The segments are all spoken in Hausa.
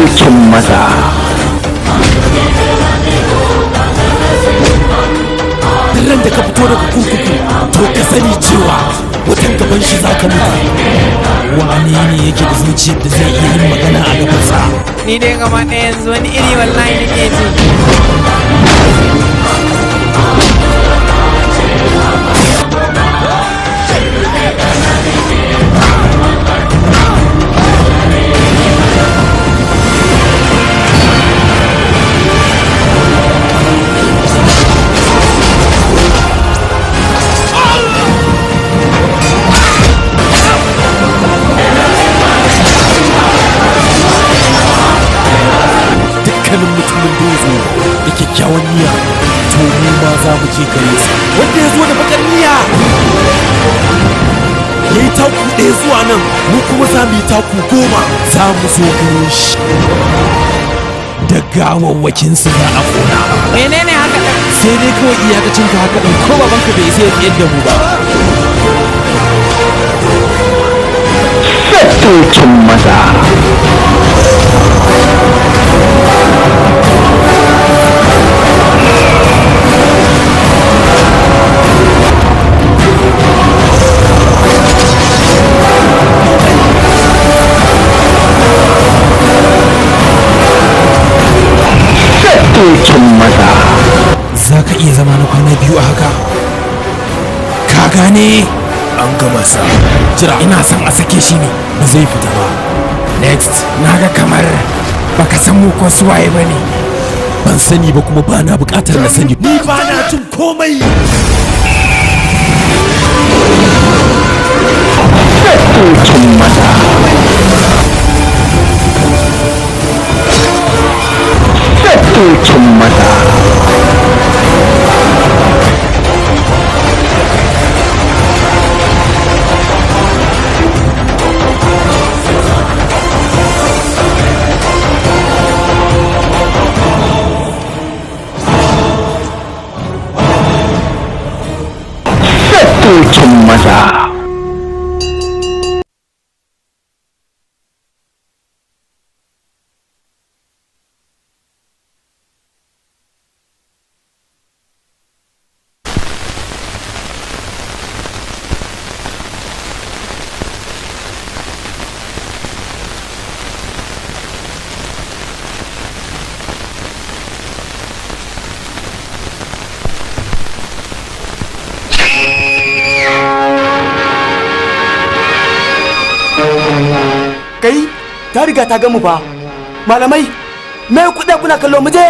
Sarkin maza. Ran da ka fito daga kurkuku to ka sani cewa watan gaban shi za ka mutu. Wane ne yake da zuciyar da zai iya yin magana a gabansa? Ni dai gaba ɗaya yanzu wani iri wallahi nake ji. Dukkanin mutumin da ya zo da kyakkyawan niyya to mu ma za mu je gare sa. Wanda ya zo da bakar niyya ya yi taku ɗaya zuwa nan, mu kuma za mu yi taku 10 za mu zo gare shi da gawawwakinsu za a kona. Menene haka ɗan? Sai dai kawai iyakacin ka haka ɗin ko babanka bai sai ya tsayar da mu ba. Sarkin maza. Sarkin maza. Za ka iya zama na kwana 2 a haka? Ka gane? An gama sa. Jira, ina son a sake shi ne, ba zai fita ba. Next, Naga kamar baka san mu ko suwaye ba ne. ban sani ba kuma ba na bukatar na sani. Ni ba na jin komai. Sarkin maza. Sarkin maza. Sarkin maza. Kai, ta riga ta gamu fa. Malamai, me kuɗe kuna kallo mu je.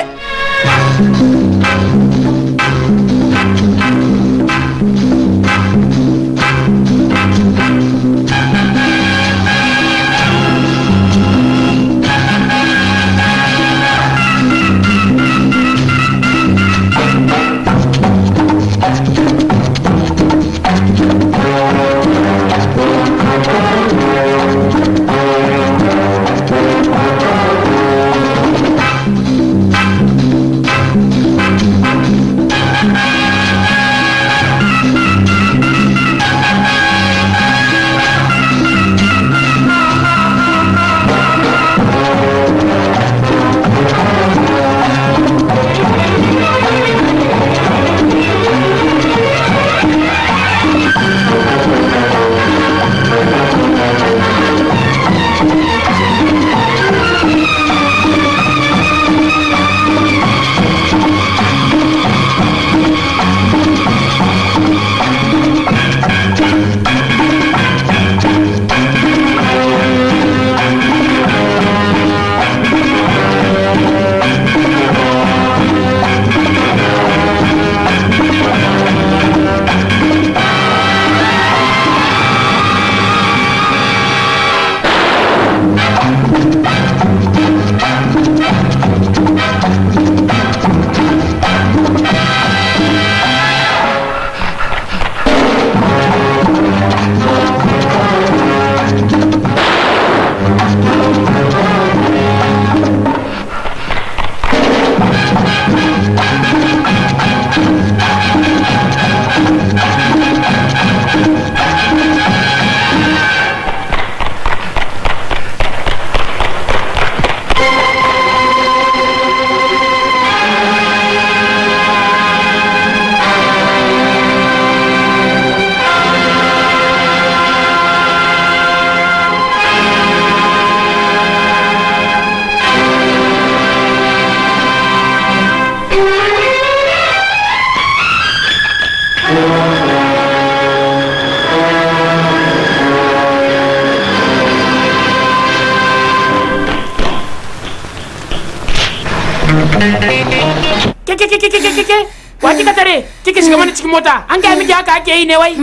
ke wa kika tare kika shiga mana cikin mota an ga miki haka ake yi ne wai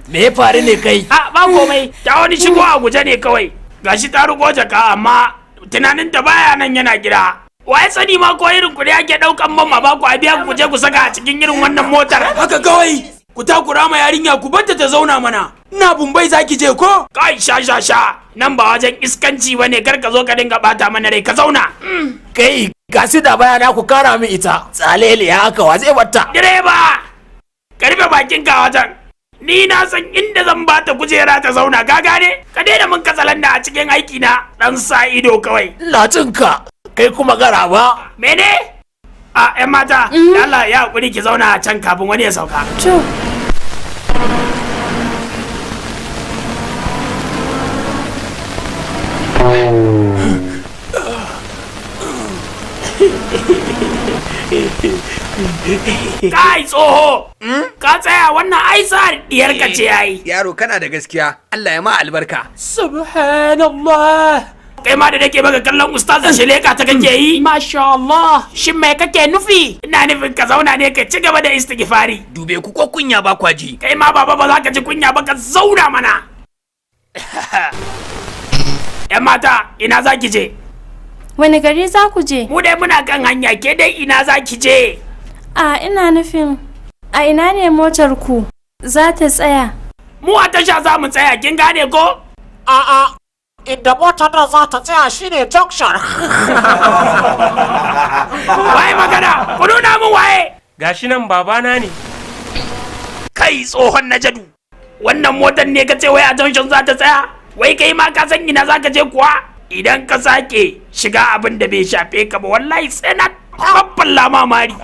Me ya faru ne kai? a ba komai ta wani shigo a guje ne kawai gashi ta rugo jaka amma tunanin ta baya nan yana gida wai sani ma ko irin kuɗi ake ɗaukan mamma ba ku a biya ku je ku saka a cikin irin wannan motar Haka kawai ku takura ma yarinya ku barta ta zauna mana. Ina Bumbai zaki je ko? kai sha nan ba wajen iskanci bane kar ka zo ka dinga bata mana rai ka zauna Kai ga su da bayana ku kara min ita. Tsalele ya haka wa zai batta. direba ka rufe bakin ka wajen ni na san inda zan bata kujera ta zauna ka gane ka daina mun katsalanda a cikin aiki na dan sa ido kawai Latinka kai kuma gara ba. mene a yan mata Allah ya hakuri ki zauna a can kafin wani ya sauka To, kai tsoho ka tsaya wannan aisa diyar ka ce yayi Yaro kana da gaskiya, Allah ya ma albarka. subhanallah kai ma da nake baka kallon ustazan shileka ta kake yi masha Allah shin me kake nufi ina nufin ka zauna ne ka ci gaba da istighfari Dube ku ko kunya ba kwaji. kai ma baba ba za ka ji kunya ba ka zauna mana yan mata ina za ki je wani gari za ku je? mu dai muna kan hanya ke dai ina za ki je A ina nufin, a ina ne motar ku za ta tsaya? mu a tasha za mu tsaya kin gane ko A'a, inda motar nan za ta tsaya shine junction. waye magana ku nuna min waye Gashi nan babana ne. kai tsohon najadu wannan motar ne ka ce wai a junction za ta tsaya wai kai ma ka san ina za ka je kuwa idan ka sake shiga abin da bai shafe ka ba wallahi sai na babban lamamari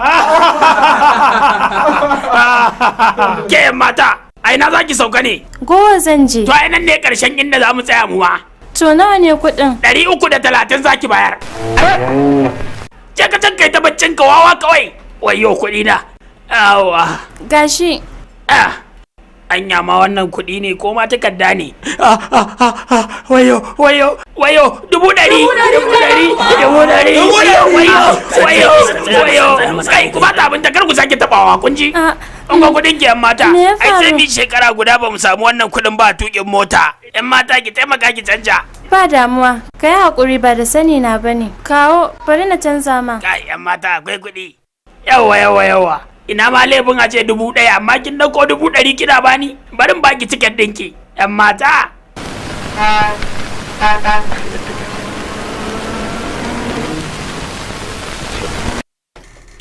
ke mata a ina za ki sauka ne Gowa zan je. to a nan ne karshen inda za mu tsaya mu ma To nawa ne kuɗin? 330 za ki bayar je ka can kai ta baccin ka wawa kawai wayo kuɗi na awa Gashi, anya ma wannan kuɗi ne ko ma takarda ne wayo 1,100 wayo kai kuma ta abin kar ku sake tabawa kun ji a an ga kuɗin ki yan mata Me ya ai sai faru? mi shekara guda ba mu samu wannan kuɗin ba tuƙin mota yan mata ki taimaka ki canja ba damuwa, ka yi haƙuri ba da sani na ba ne. Kawo, bari na canza ma. kai yan mata akwai kuɗi yawa ina ma laifin a ce 1,000 amma kin dauko 100 kina bani barin baki tiket ɗinki yan mata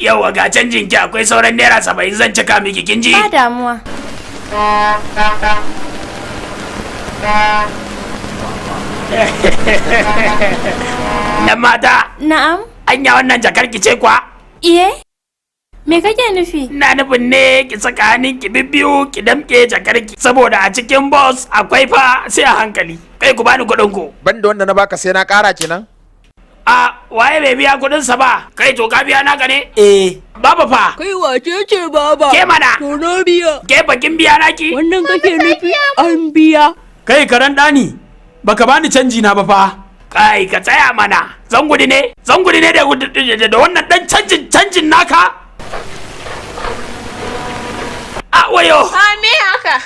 yawa ga canjin ki akwai sauran naira 70 zan cika miki kin ji Ba damuwa. yan mata Na'am? anya wannan jakar ki ce kwa Iye? Me kake nufi? ina nufin ne ki saka hannun ki bibbiyu ki damke jakar ki saboda a cikin boss akwai fa sai a hankali kai ku bani kuɗin ku Banda wanda na baka sai na kara kenan. a waye bai biya kuɗin sa ba kai to ka biya naka ne baba fa Kai wace ce baba? ke mana To na biya. ke bakin biya naki Wannan kake nufi an biya. Kai karan ɗani, baka bani canji na ba fa. kai ka tsaya mana zan gudu ne da wannan dan canjin naka a wayo Me haka?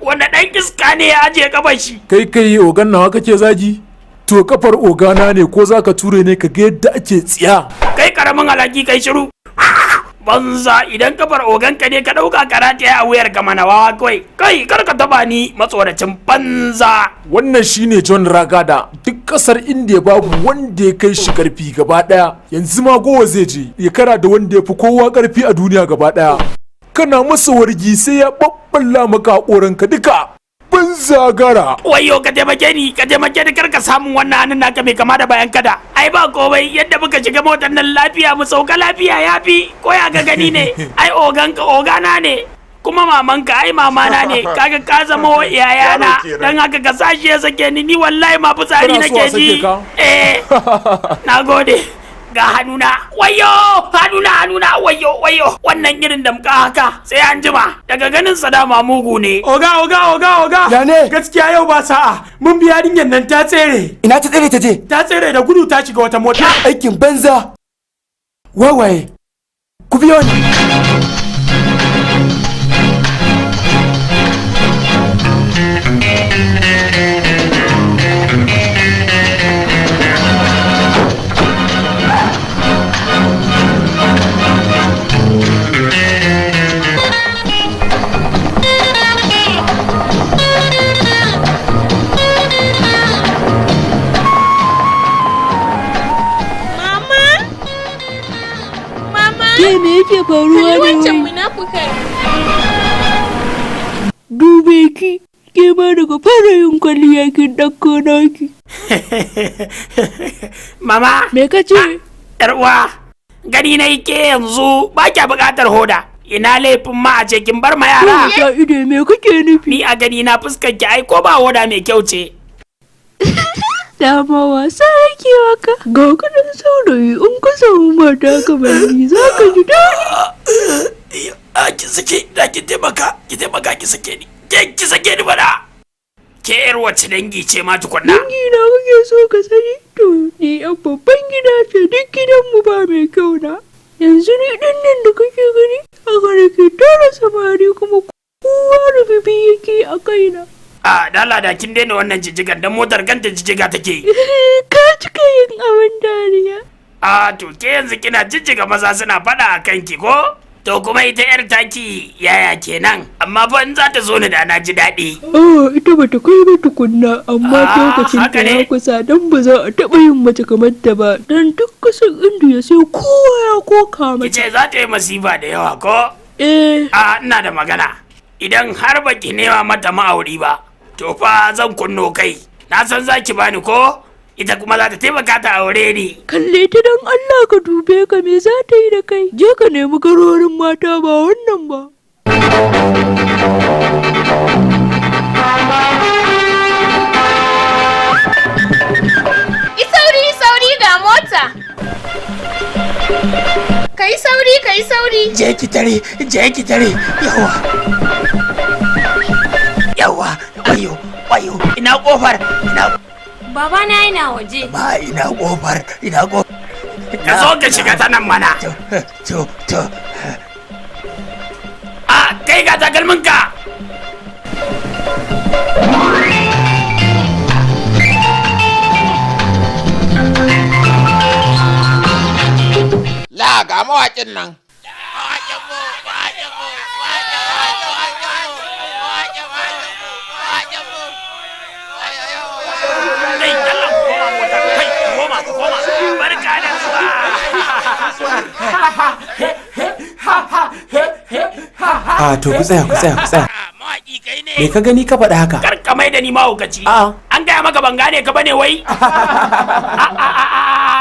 wanda dan iska ne ya ajiye kafar shi Kai ogan nawa kake zagi? To kafar ogana ne ko zaka ture ne ka ga yadda ake tsiya? kai karamin alaki kai shiru banza idan kafar oganka ne ka dauka karate a wuyar ka mana wawa kai kar ka taba ni matsoracin banza Wannan shine John Ragada. Duk kasar India babu wanda ya kai shi karfi gaba daya. Yanzu ma Gowa zai je ya kara da wanda ya fi kowa karfi a duniya gaba daya. Kana masa wargi sai ya babballa maka hakoranka duka. Banza gara. wayo ka taimake ni kar ka samu wannan hannun naka mai kama da bayan kada ai ba komai yadda muka shiga motar nan lafiya mu sauka lafiya yafi ko ya ga gani ne ai ogana ne kuma mamanka ai mamana ne kaga ka zama wa iyayana dan haka ka sashi ya sake ni wallahi ma fitsari Kana so a nake sake ji ka? nagode ga hannuna hannuna wayo wannan irin damka haka sai an jima daga ganin sadama mugu ne Oga. Ya ne? Gaskiya yau ba sa'a. Mun biya yarinyar nan ta tsere. ina ta tsere ta je Ta tsere da gudu ta shiga wata mota. aikin banza wawaye ku biyo ni. Ke me yake faruwa ne wancan wai? munafukan. Dube ki, ke ma daga fara yin kwalliya kin ɗauko naki. Mama, Me ka ce? yar uwa, gani na ke yanzu ba kya buƙatar hoda. Ina laifin ma a ce kin bar ma yara. Ya ide me kake nufi? Ni a gani na fuskar ki ai ko ba hoda mai kyau ce. Dama wasa yake waka. Ga kanan saurayi in ka samu mata kamar ni za ka ji daɗi. Ki sake, da ki taimaka ki sake ni. Ki sake ni bana. Ke yar wacce dangi ce ma tukunna. Dangi na kake so ka sani? To ni yan babban gida ce duk gidanmu ba mai kyau na. Yanzu ni ɗin nan da kake gani a gare ke tara samari kuma kowa rububi yake a kaina. Dala da kin daina wannan jijjigan dan motar kanta jijjiga take yi. Ka cika yin abin dariya. To ke yanzu kina jijjiga maza suna faɗa a kanki ko? To kuma ita yar taki yaya kenan, amma fa in za ta zo ni da na ji daɗi. Ita bata kai ba tukunna, amma lokacin ta ya kusa dan ba za a taɓa yin mace kamar ta ba, dan duk kasan Indiya sai kowa ya koka mata. Kice za ta yi masifa da yawa ko? Ina da magana. Idan har baki nema mata ma'auri ba, to fa zan kunno kai. Na san za ki bani ko? Ita kuma za ta taimaka ta aure ni. Kalle ta don Allah ka dube ka, me za ta yi da kai? Je ka nemi garorin mata ba wannan ba. Sauri ga mota. Kai sauri. Je ki tare. Yawa. Wayo. Ina kofar. Baba na yana waje. Ba ina kofar. Ka zo ka shiga ta nan mana. To. Kai ga takalmin ka. La ga mawaƙin nan. To ku tsaya. Me ka gani ka faɗa haka? Kar ka mai da ni mahaukaci. An gaya maka ban gane ka bane wai?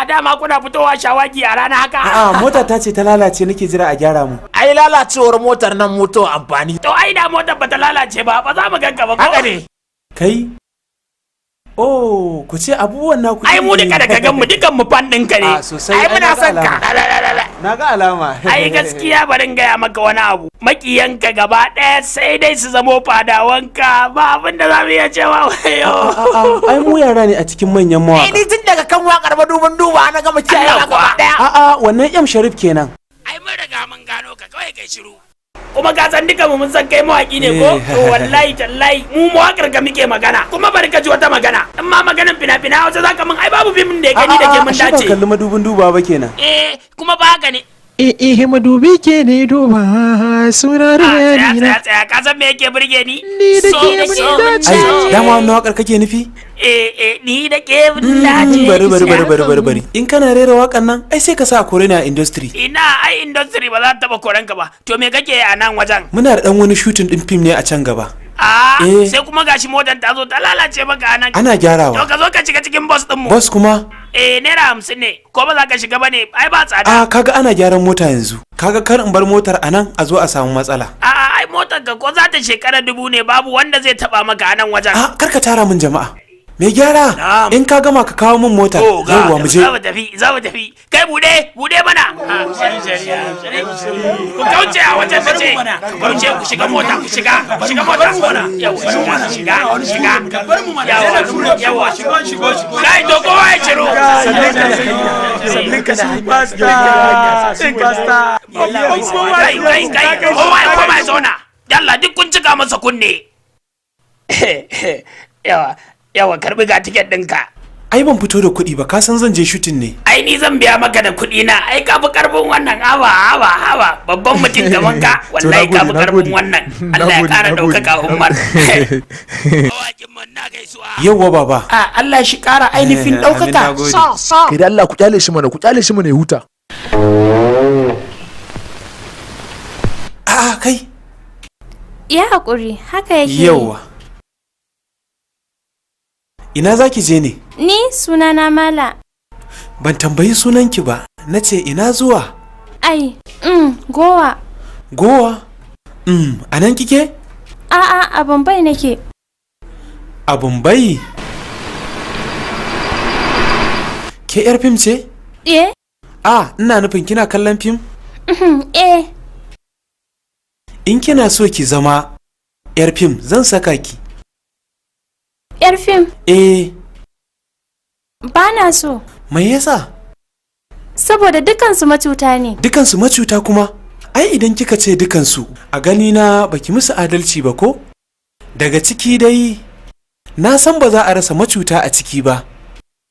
Dama kuna fitowa shawagi a rana haka? Mota ta ce ta lalace nake jira a gyara mu. Ai lalacewar motar nan moto amfani. To ai da motar bata lalace ba za mu ganka ba ko? Haka ne. Kai? Ku ce abubuwan naku. Ai mu duka da ka gan mu dukan mu fan ɗinka ne. Ai muna son ka. Na ga alama. Ai gaskiya barin gaya maka wani abu. Makiyanka gaba ɗaya sai dai su zamo fadawanka, ba abin da za mu iya cewa wayo. Ai mu yara ne a cikin manyan mawaka. Ni tun daga kan wakar duba na gama ciyawa gaba ɗaya. Wannan M Sharif kenan. Ai mun riga mun gano ka, kawai kai shiru. Kuma ka san duka mu mun san kai mawaki ne ko? To wallahi tallahi mu mawakar ka muke magana. Kuma bari ka ji wata magana. In ma maganan fina-fina Hausa zaka mun ai babu fim da ya gani da ke mun dace. Ba kalli madubin duba ba kenan. Kuma ba haka ne. Madubi ke ne duba suna da tsaya ka san me yake burge ni? Ni da ke mun dace. Ai dama wannan wakar kake nufi? Ni da ke mun dace. Bari. In kana rera wakan nan ai sai ka sa kore a industry. Ina ai industry ba za ta taba koren ka ba. To me kake a nan wajen? Muna da dan wani shooting din film ne a can gaba. Sai kuma gashi motar ta zo ta lalace maka anan. Ana gyarawa. To ka zo ka shiga cikin bus din mu. Bus kuma? Naira 50 ne. Ko ba za ka shiga bane? Ai ba tsada. Kaga ana gyaran mota yanzu. Kaga kar in bar motar anan a zo a samu matsala. Ai motar ka ko za ta shekara 1000 ne babu wanda zai taba maka anan wajen. Kar ka tara min jama'a. Me gyara in ka gama ka kawo min motar. Yawwa mu je. Za mu tafi. Kai bude mana. Ku kauce a wajen da ce. Kauce ku shiga mota, ku shiga mota. Shiga. Yawa. Kai to kowa ya ciro. Sannin ka shi pasta. Kai. Kowa ya zauna. Yalla duk kun cika masa kunne. Yawa karbi ga tiket ɗinka. Ai ban fito da kuɗi ba, ka san zan je shooting ne. Ai ni zan biya maka da kuɗi na. Ai ka fi karfin wannan hawa. Babban mutum gaban ka. Wallahi ka fi karfin wannan. Allah ya kara ɗaukaka Umar. Yawwa baba. Allah shi kara ainihin ɗaukaka. Kai da Allah ku kyale shi mana ya huta. Kai. Ya haƙuri, haka yake. Yawwa. Ina zaki je ne? Ni sunana Mala. Ban tambayi sunanki ba, na ce ina zuwa. Ai, Gowa. Gowa? A nan kike? A'a, a Bombay nake. A Bombay? Ke yar fim ce? Ina nufin kina kallon fim? In kina so ki zama yar fim zan saka ki. Yar fim? Ba na so. Me yasa? Saboda dukansu macuta ne. Dukansu macuta kuma? Ai idan kika ce dukansu, a gani na baki musu adalci ba ko? Daga ciki dai, na san ba za a rasa macuta a ciki ba.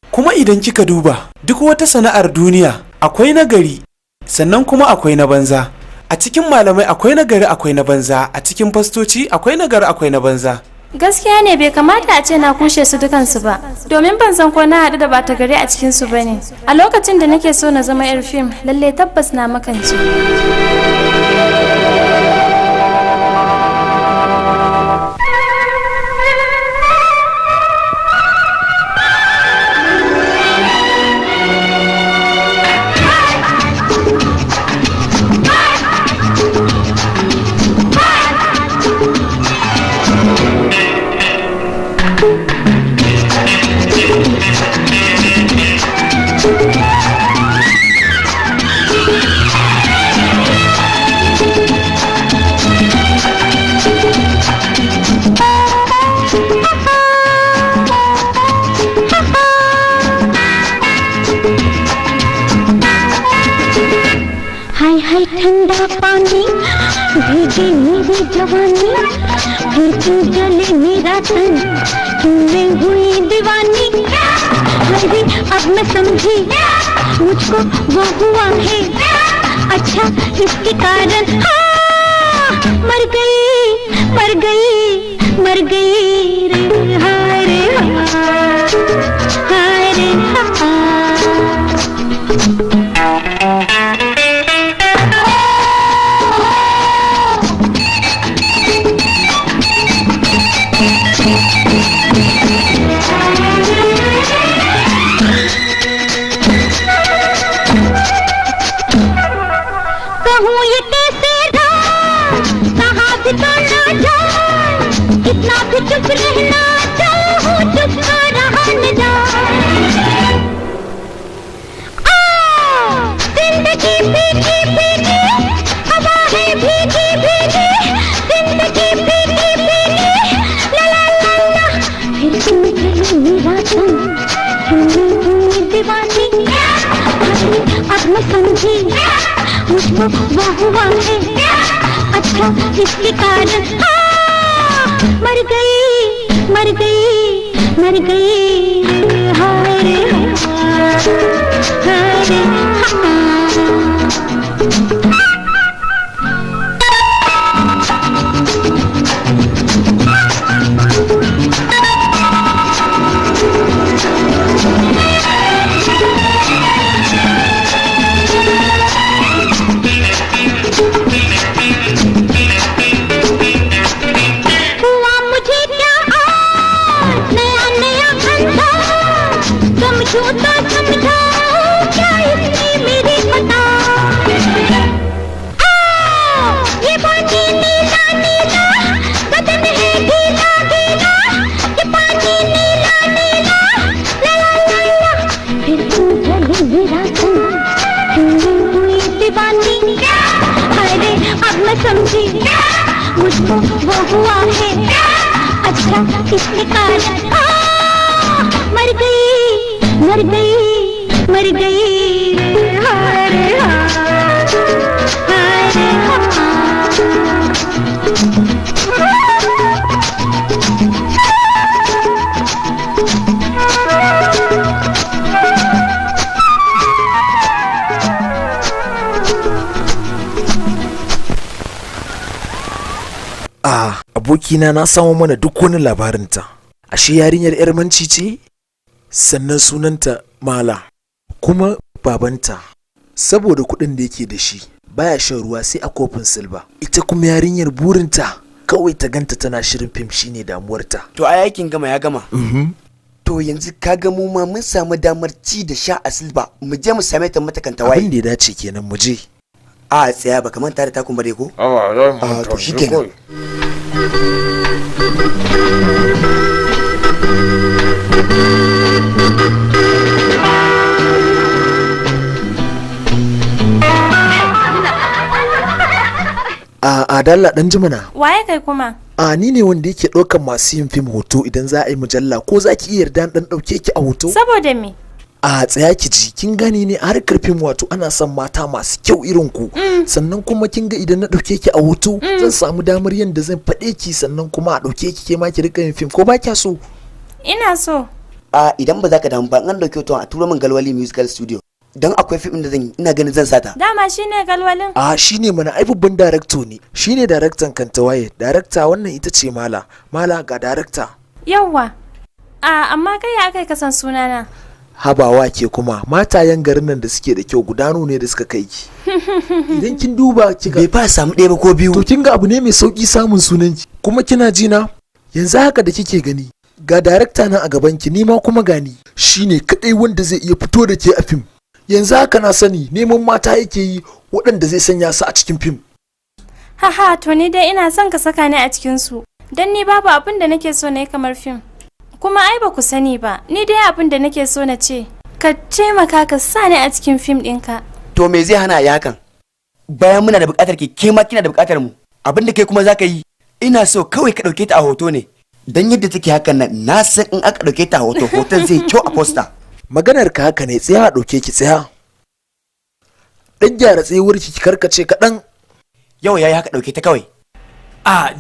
Kuma idan kika duba, duk wata sana'ar duniya akwai nagari, sannan kuma akwai na banza. A cikin malamai akwai nagari akwai na banza, a cikin fastoci akwai nagari akwai na banza. Gaskiya ne bai kamata a ce na kushe su dukansu ba, domin ban san ko na haɗu da bata gari a cikin su bane. A lokacin da nake so na zama yar fim, lalle tabbas na makance. ठंडा पानी भीगे मेरी जवानी, फिर क्यों जले मेरा तन, क्यों हुई दीवानी। अरे अब मैं समझी मुझको वो हुआ है, अच्छा इसके कारण मर गई रे हाय रे कितना भी चुप रहना चाहूं, चुप रहा न जाए। जिंदगी भीगी भीगी हवा है, भीगी भीगी जिंदगी भीगी भीगी ला ला ला ला। फिर तुम चली मेरा तन, क्यों हुई दीवानी। अब मैं समझी मुझको वो हुआ है, अच्छा इसके कारण मर गई हाय रे समझो तो समझो क्या इसमें मेरी देखो वो हुआ है अच्छा इसने कहा मर गई मर गई मर गई हाय रे हाय रे abokina na samo mana duk wani labarinta. Ashe yarinyar yar manci ce? Sannan sunanta Mala. Kuma babanta saboda kuɗin da yake da shi baya shan ruwa sai a kofin silba. Ita kuma yarinyar burinta kawai ta ganta tana shirin fim shine damuwarta. To a yakin gama ya gama. To yanzu kaga mu ma mun samu damar ci da sha a silba mu je mu same ta mata kanta waye. Abin da ya dace kenan mu je. A tsaya ba kamar tare takun bare ko? A to shikenan. A dalla dan jimana. Waye kai kuma? Ni ne wanda yake ɗaukan masu yin fim hoto idan za a yi mujalla ko za ki iya yarda dan ɗauke ki a hoto? Saboda me? Tsaya ki ji kin gane ne a harkar fim wato ana son mata masu kyau irin ku sannan kuma kin ga idan na ɗauke ki a hoto zan samu damar yadda zan faɗe ki sannan kuma a ɗauke ki ke ma ki rika yin fim ko ba kya so? Ina so. Idan ba za ka damu ba an ɗauke hoton a turo min Galwali Musical Studio don akwai fim da zan yi ina ganin zan sata. Dama shine Galwalin? Shine mana ai babban darakto ne shine daraktan Kantawaye darakta wannan ita ce Mala ga darakta. Yawwa. Amma kai ya kai kasan sunana? Habawa ke kuma matayen garin nan da suke da kyau gudano ne da suka kai ki. Idan kin duba ki ga bai fa samu ɗaya ba ko biyu. To kin ga abu ne mai sauki samun sunanki kuma kina ji na yanzu haka da kike gani ga darakta na a gaban ki nima kuma gani shine kadai wanda zai iya fito da ke a fim. Yanzu haka na sani neman mata yake yi waɗanda zai sanya su a cikin fim. Haha to ni dai ina son ka saka ni a cikin su dan ni babu abin da nake so ne kamar fim. Kuma ai ba ku sani ba ni dai abin da nake so na ce ka taimaka ka sa ni a cikin fim ɗinka. To me zai hana ya hakan bayan muna da buƙatar ke ma kina da buƙatar mu abin da kai kuma zaka yi ina so kawai ka ɗauke ta a hoto ne dan yadda take hakan nan na san in aka ɗauke ta a hoton zai kyau a poster. Maganar ka haka ne tsaya a ɗauke ki tsaya dan gyara tsayuwar ki karkace kaɗan. Yau yayi haka ɗauke ta kawai.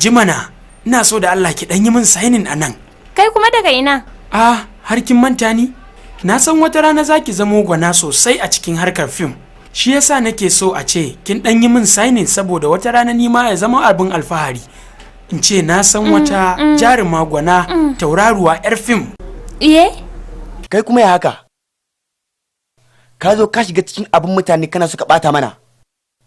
Jimana ina so da Allah ki ɗan yi min signing a nan. Kai kuma daga ina? Har kin manta ni? Na san wata rana zaki zamo gwana sosai a cikin harkar fim. Shi yasa nake so a ce kin dan yi min signing saboda wata rana ni ma ya zama abin alfahari. In ce na san wata jaruma gwana tauraruwa yar fim. Iye? Kai kuma ya haka? Ka zo ka shiga cikin abin mutane kana suka bata mana.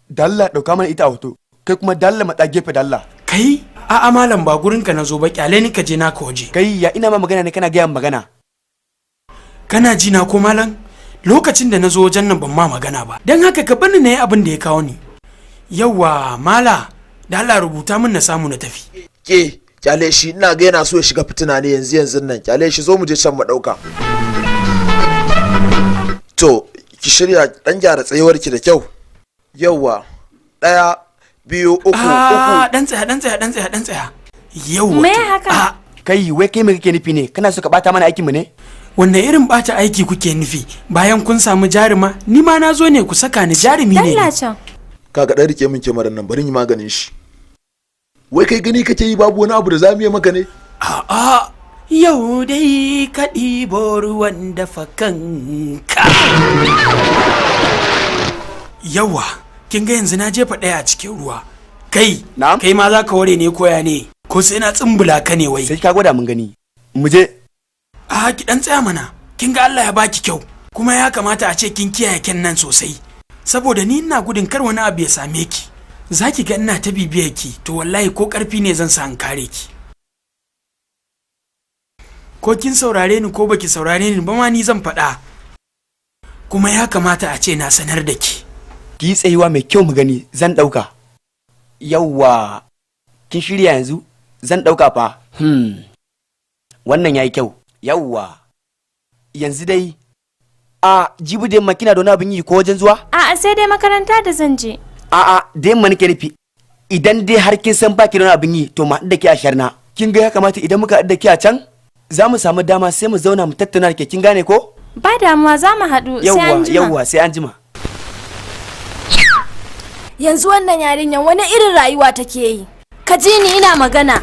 Dalla dauka mana ita a hoto. Kai kuma dalla matsa gefe dalla. Kai? A'a malam ba gurin ka nazo ba kyale ni ka je naka waje. Kai ya ina ma magana ne kana gaya magana. Kana ji na ko malam? Lokacin da nazo wajen nan ban ma magana ba. Dan haka ka bani nayi abin da ya kawo ni. Yawwa mala da Allah rubuta min na samu na tafi. Ke kyale shi ina ga yana so ya shiga fitina ne yanzu nan kyale shi zo mu je can mu dauka. To ki shirya dan gyara tsayuwar ki da kyau. Yawwa 1 2 3 dan tsaya yau me haka kai wai kai me kake nufi ne kana so ka bata mana aikin mu ne wanne irin bata aiki kuke nufi bayan kun samu jaruma ni ma na zo ne ku saka ni jarumi ne kaga dan rike min kyamarar nan bari yi maganin shi wai kai gani kake yi babu wani abu da zamu yi maka ne yau dai ka ɗibo ruwan dafa kanka yawa kin ga yanzu na jefa ɗaya a cikin ruwa kai kai ma za ka ware ne koya ne ko sai na tsumbula ka ne wai sai ka gwada mun gani mu je ki dan tsaya mana kin ga Allah ya baki kyau kuma ya kamata a ce kin kiyaye ken nan sosai saboda ni ina gudun kar wani abu ya same ki zaki ga ina ta bibiyar ki to wallahi ko karfi ne zan sa an kare ki ko kin saurare ni ko baki saurare ni ba ma ni zan faɗa kuma ya kamata a ce na sanar da ki ki tsayuwa mai kyau mu gani zan dauka yawwa kin shirya yanzu zan dauka fa wannan yayi kyau yawwa yanzu dai jibi da yamma kina da wani abin yi ko wajen zuwa sai dai makaranta da zan je da yamma nake nufi idan dai har kin san baki da wani abin yi to ma da ke a sharna. Kin ga ya kamata idan muka haɗu da ke a can za mu samu dama sai mu zauna mu tattauna da ke, kin gane ko? Ba damuwa, za mu haɗu sai an jima. Yawwa sai an jima. Yanzu wannan yarinyar wani irin rayuwa take yi? Ka ji ni ina magana.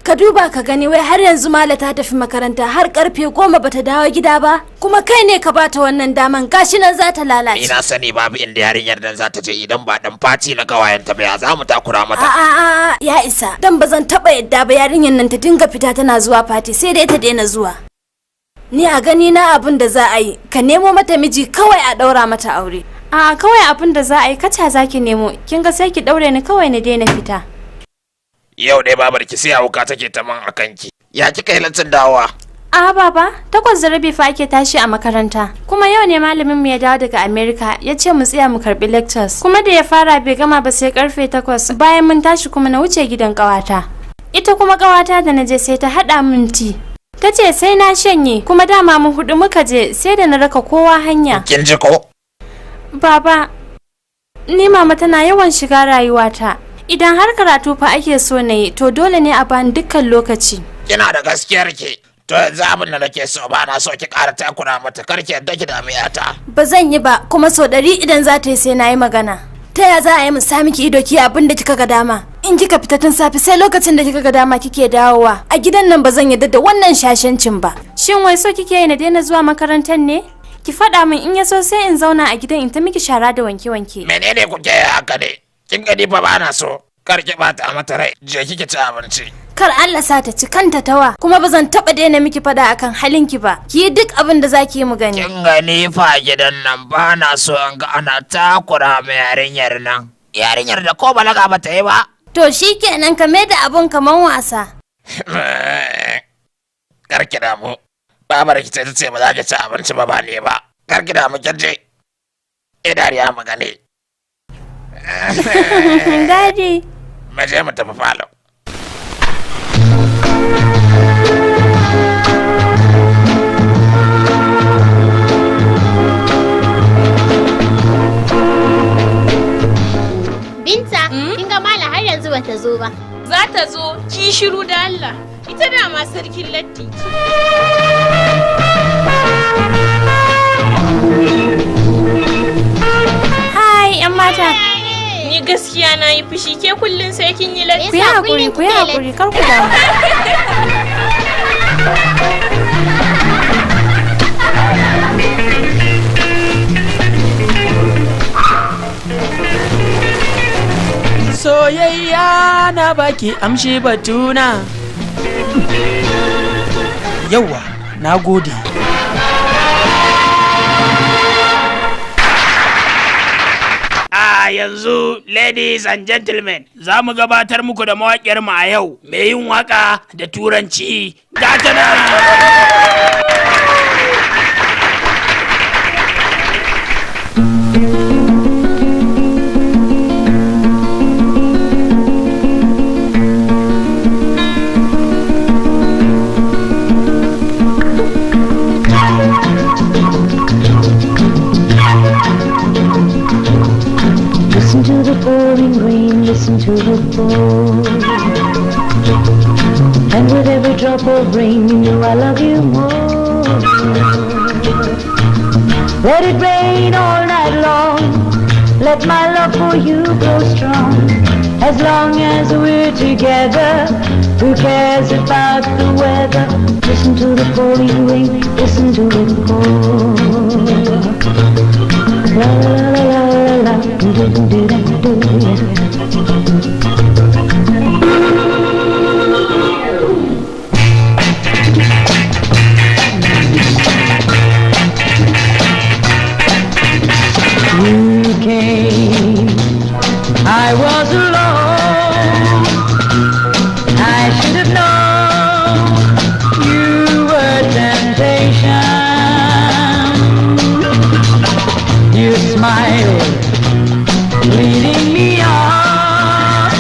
Ka duba ka gani wai har yanzu Mala ta tafi makaranta har karfe 10 bata dawo gida ba, kuma kai ne ka bata wannan daman, gashi nan za ta lalace. Ina sani babu inda yarinyar nan za ta je idan ba dan faci na kawayenta ba, ya za mu takura mata. A'a ya isa, dan bazan taba yadda ba yarinyar nan ta dinga fita tana zuwa fati, sai dai ta daina zuwa. Ni a gani na abin da za a yi, ka nemo mata miji kawai a daura mata aure. A kawai abin da za a yi kaca zaki nemo, kin ga sai ki daure ni kawai na daina fita. Yau dai babar ki sai hauka take ta man akan ki. Ya kika yi lantin dawowa? A baba, 8:30 fa ake tashi a makaranta. Kuma yau ne malamin mu ya dawo daga America, ya ce mu tsaya mu karbi lectures. Kuma da ya fara bai gama ba sai karfe 8 bayan mun tashi kuma na wuce gidan kawata. Ita kuma kawata da naje sai ta hada min ti. Ta ce sai na shanye, kuma dama mu hudu muka je sai da na raka kowa hanya. Kin ji ko? Baba, ni mama tana yawan shiga rayuwata. Idan har karatu fa ake so na yi, to dole ne a bani dukkan lokaci. Kina da gaskiyar ki. To yanzu abin da nake so ba na so ki ƙara takura mata, kar ki yadda ki dami yata. Ba zan yi ba, kuma so 100 idan za ta yi sai na yi magana. Ta ya za a yi mu sami ki ido ki abin da kika ga dama? In kika fita tun safe sai lokacin da kika ga dama kike dawowa. A gidan nan ba zan yadda da wannan shashancin ba. Shin wai so kike yi na daina zuwa makarantar ne? Ki faɗa min in ya so sai in zauna a gidan in ta miki shara da wanke-wanke. Menene kuke haka ne? Kin gani fa ba na so. Kar ki bata mata rai, je kike ci abinci. Kar Allah sa ta ci kanta tawa, kuma ba zan taba daina miki fada akan halinki ba. Ki yi duk abin da zaki yi mu gani. Kin gani fa gidan nan ba na so an ga ana takura ma yarinyar nan. Yarinyar da ko balaga ba ta yi ba. To shikenan ka mai da abun kaman wasa. Kar ki damu. Babar ki ta ce ba za ki ci abinci ba ba ne ba. Kar ki damu kin je. Dariya mu gani. Daddy. Maje mu tafi falo. Binta, kin ga Mala har yanzu bata zo ba. Za ta zo, ki shiru da Allah. Ita da ma sarkin latti. Hi, 'yan mata. Ni gaskiya na yi fushi, ke kullum sai kin yi latti. Ku yi hakuri, kar ku damu. Soyayya na baki amshi batuna. Yawwa, na gode. Yanzu, ladies and gentlemen, za mu gabatar muku da mawaƙiyar mu a yau, mai yin waka da turanci. Gata nan! Listen to the pouring rain, listen to the fall. And with every drop of rain, you know I love you more. Let it rain all night long. Let my love for you grow strong. As long as we're together, who cares about the weather? Listen to the pouring rain, listen to it pour. La la la la la, do do do do do. You came, I was alone. I should have known you were temptation. You smiled, leading me on.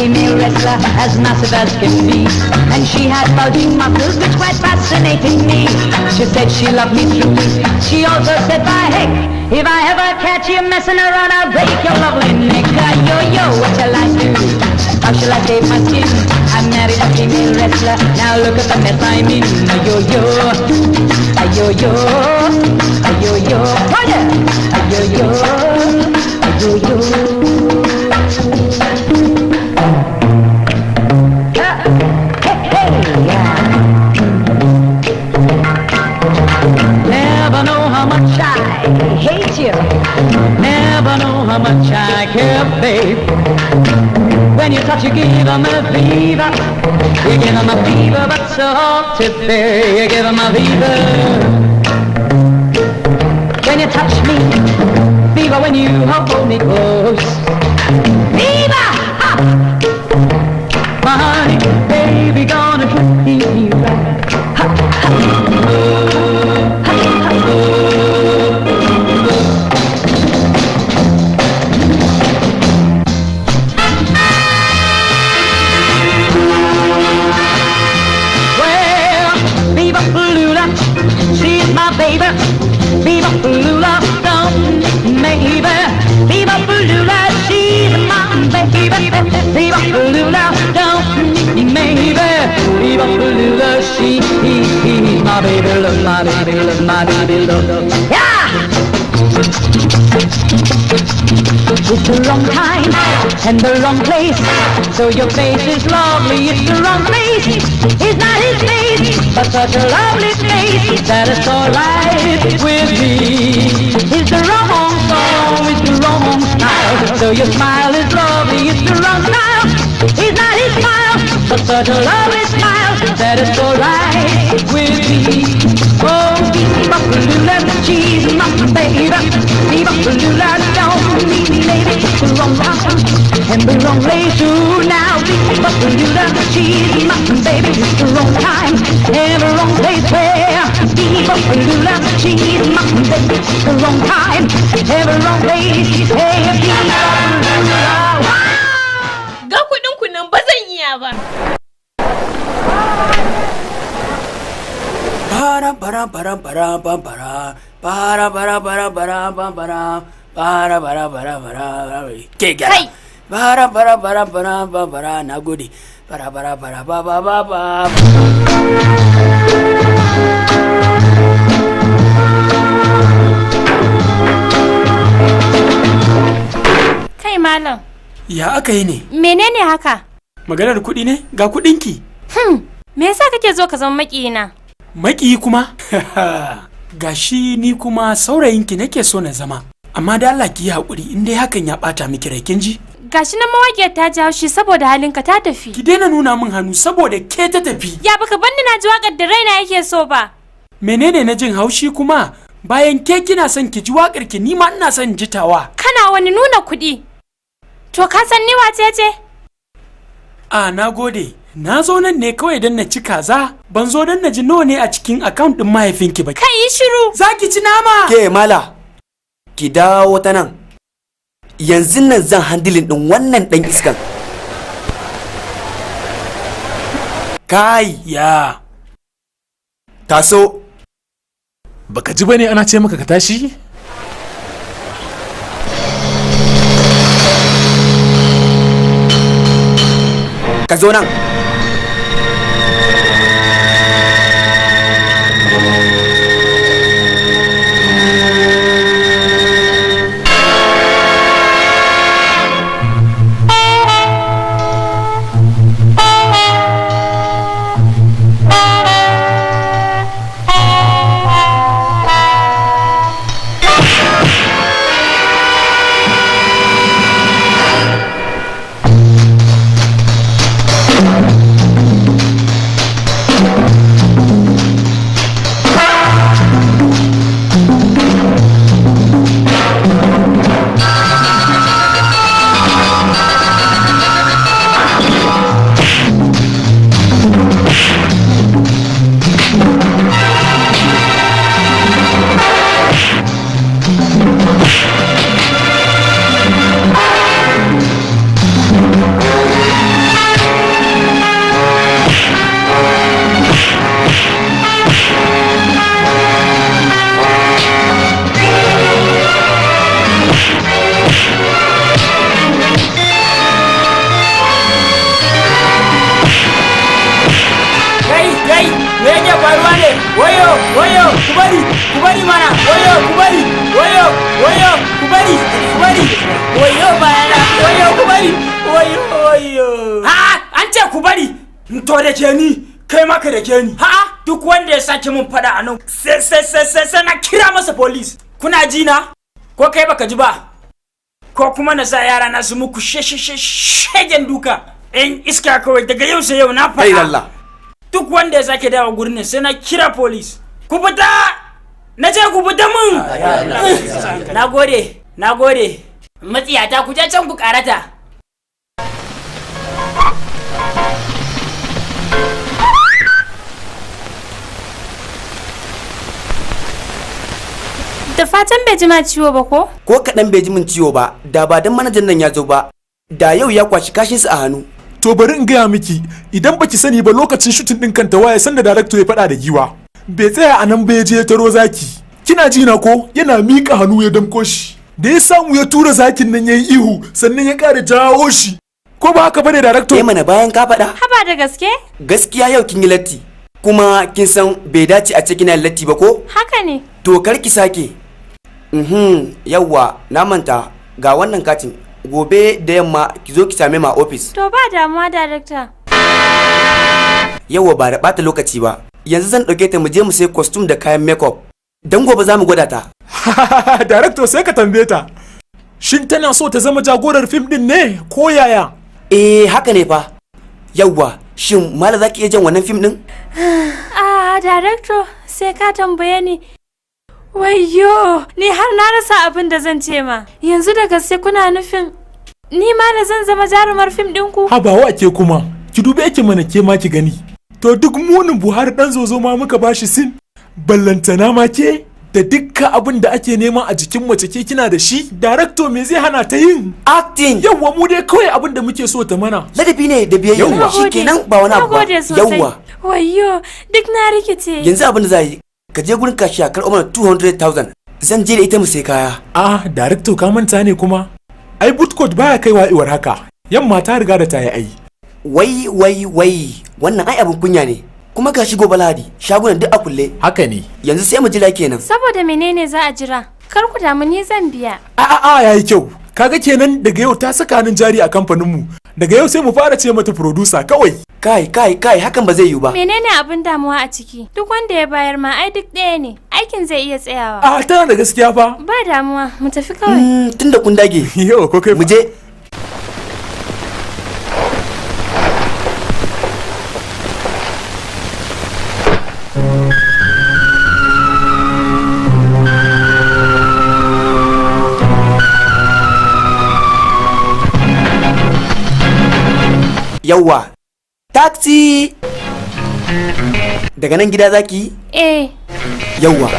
female wrestler, as massive as can be. And she had bulging muscles which quite fascinated me. She said she loved me truly. She also said, by heck, if I ever catch you messing around, I'll break your lovely neck. Yo-yo, what shall I do? How shall I save my skin? I married a female wrestler. Now look at the mess I'm in. Yo-yo, yo-yo, yo-yo, oh yeah, yo-yo, yo-yo. Never know how much I hate you. Never know how much I care, babe. When you touch, you give 'em a fever. You give 'em a fever, but so hard to bear. You give 'em a fever. When you touch me, fever when you hold me close. Fever! Ha! My honey, baby, gonna treat me right. Ha! Baby, Viva Palula, don't maybe. Viva Palula, she's my baby. Viva Palula, don't maybe. Viva Palula, she's my baby, love, my baby, love, my baby, love. Yeah! It's the wrong time and the wrong place. So your face is lovely, it's the wrong place. It's not his face, but such a lovely face that it's alright with me. It's the wrong song, it's the wrong style. So your smile is lovely, it's the wrong style. It's not his smile, but such a lovely smile that it's alright with me. Oh, Viva Palula, she's my baby. Viva Palula, don't leave me, baby. It's the wrong time and the wrong place too now. Viva Palula, she's my baby. It's the wrong time and the wrong place where. Viva Palula, she's my baby. It's the wrong time and the wrong place. Hey, Viva Palula. Ga kuɗin ku nan ba zan iya ba. Para para para para para para para para para para para para para para ke gara para para para para para na gode para para para ba ba ba ba. Kai malam, Ya aka yi ne? menene haka? Maganar kuɗi ne? Ga kuɗinki. Me yasa kake zo ka zama makiyina? Maƙiyi kuma? Gashi ni kuma saurayinki nake so na zama. Amma da Allah ki yi haƙuri in dai hakan ya ɓata miki rai kin ji? Gashi nan mawaƙiyar ta ji haushi saboda halinka ta tafi. Ki daina nuna min hannu saboda ke ta tafi. Ya baka banni na ji waƙar da raina yake so ba. Menene na jin haushi kuma? Bayan ke kina son ki ji waƙar ki ni ma ina son ji tawa. Kana wani nuna kuɗi. To ka san ni wace ce? Na gode. Na zo nan ne kawai don na ci kaza. Ban zo don na ji nawa ne a cikin account ɗin mahaifinki ba. Kai yi shiru. Za ki ci nama. Ke mala, ki dawo ta nan. Yanzu nan zan handilin ɗin wannan ɗan iskan. Kai ya. Taso. Baka ji bane ana ce maka ka tashi? Ka zo nan. ku bari to da ke ni kai maka da ke ni ha duk wanda ya sake mun fada a nan sai na kira masa police kuna ji na ko kai baka ji ba ko kuma na sa yara na su muku shegen duka in iska kawai daga yau sai yau na fada duk wanda ya sake dawo gurin sai na kira police ku fita na ce ku fita mun nagode matsiyata ku je can ku karata da fatan bai ji ma ciwo ba ko kaɗan bai ji min ciwo ba da ba dan manajan nan ya zo ba da yau ya kwashi kashin su a hannu to bari in gaya miki idan baki sani ba lokacin shooting din kanta waya sanda director ya faɗa da giwa bai tsaya a nan bai je taro zaki kina ji na ko yana mika hannu ya damko shi da ya samu ya tura zakin nan yayi ihu sannan ya ƙara jawo shi ko ba haka bane director mana bayan ka faɗa haba da gaskiya yau kin yi latti kuma kin san bai dace a ce kina latti ba ko haka ne to kar ki sake yawwa na manta ga wannan katin gobe da yamma ki zo ki same ma office to ba damuwa director yawwa ba da bata lokaci ba yanzu zan dauke ta mu je mu sai costume da kayan makeup dan gobe za mu gwada ta director sai ka tambaye ta shin tana so ta zama jagorar fim din ne ko yaya haka ne fa yawwa shin mala zaki iya jan wannan fim din director sai ka tambaye ni wayyo ni har na rasa abin da zan ce ma yanzu da gaske kuna nufin ni ma da zan zama jarumar fim ɗinku habawa ke kuma ki dube yake mana ke ma ki gani to duk munin Buhari dan zozo ma muka bashi sin ballantana ma ke da dukkan abin da ake nema a jikin mace ke kina da shi director me zai hana ta yin acting yawwa mu dai kawai abin da muke so ta mana ladabi ne da biyayya shikenan ba wani abu ba yawwa wayyo duk na rikice yanzu abin da za yi ka je gurin kashi a karɓar mana 200,000 zan je da ita mu sai kaya director ka manta ne kuma ai bootcoat baya kaiwa iwar haka yamma ta riga da ta yi ai wai wannan ai abin kunya ne kuma ga shigo baladi shagunan duk a kulle haka ne yanzu sai mu jira kenan saboda menene za a jira kar ku damu ni zan biya yayi kyau kaga kenan daga yau ta saka hannun jari a kamfanin mu daga yau sai mu fara ce mata producer kawai kai hakan ba zai yiwu ba menene abin damuwa a ciki duk wanda ya bayar ma ai duk ɗaya ne aikin zai iya tsayawa tana da gaskiya fa ba damuwa mu tafi kawai tunda kun dage yau ko kai mu je yawwa taxi daga nan gida zaki yawwa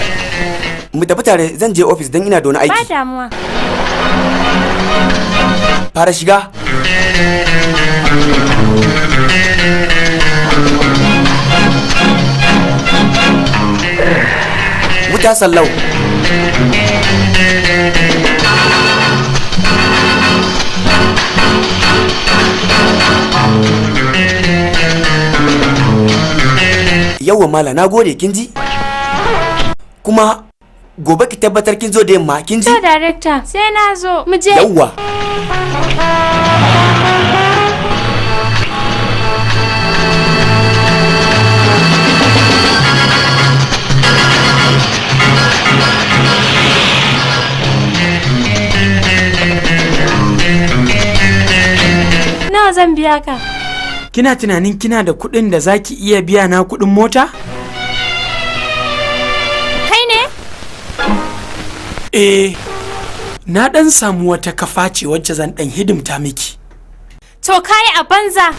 mu tafi tare zan je office don ina da wani aiki ba damuwa fara shiga wuta sallau yawwa mala na gode kin ji kuma gobe ki tabbatar kin zo da yamma kin ji director sai na zo mu je yawwa nawa zan biya ka kina tunanin kina da kuɗin da zaki iya biya na kuɗin mota? Kai ne? Na ɗan samu wata kafa ce wacce zan ɗan hidimta miki. To kai a banza.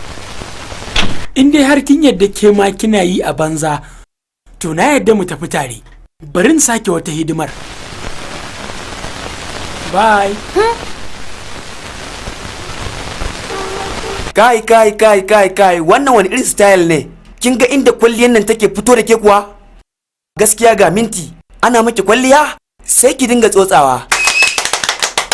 In dai har kin yadda ke ma kina yi a banza, to na yadda mu tafi tare. Bari in sake wata hidimar. Bye. Kai wannan wani irin style ne? Kin ga inda kwalliyar nan take fito da ke kuwa? Gaskiya ga minti ana miki kwalliya sai ki dinga tsotsawa.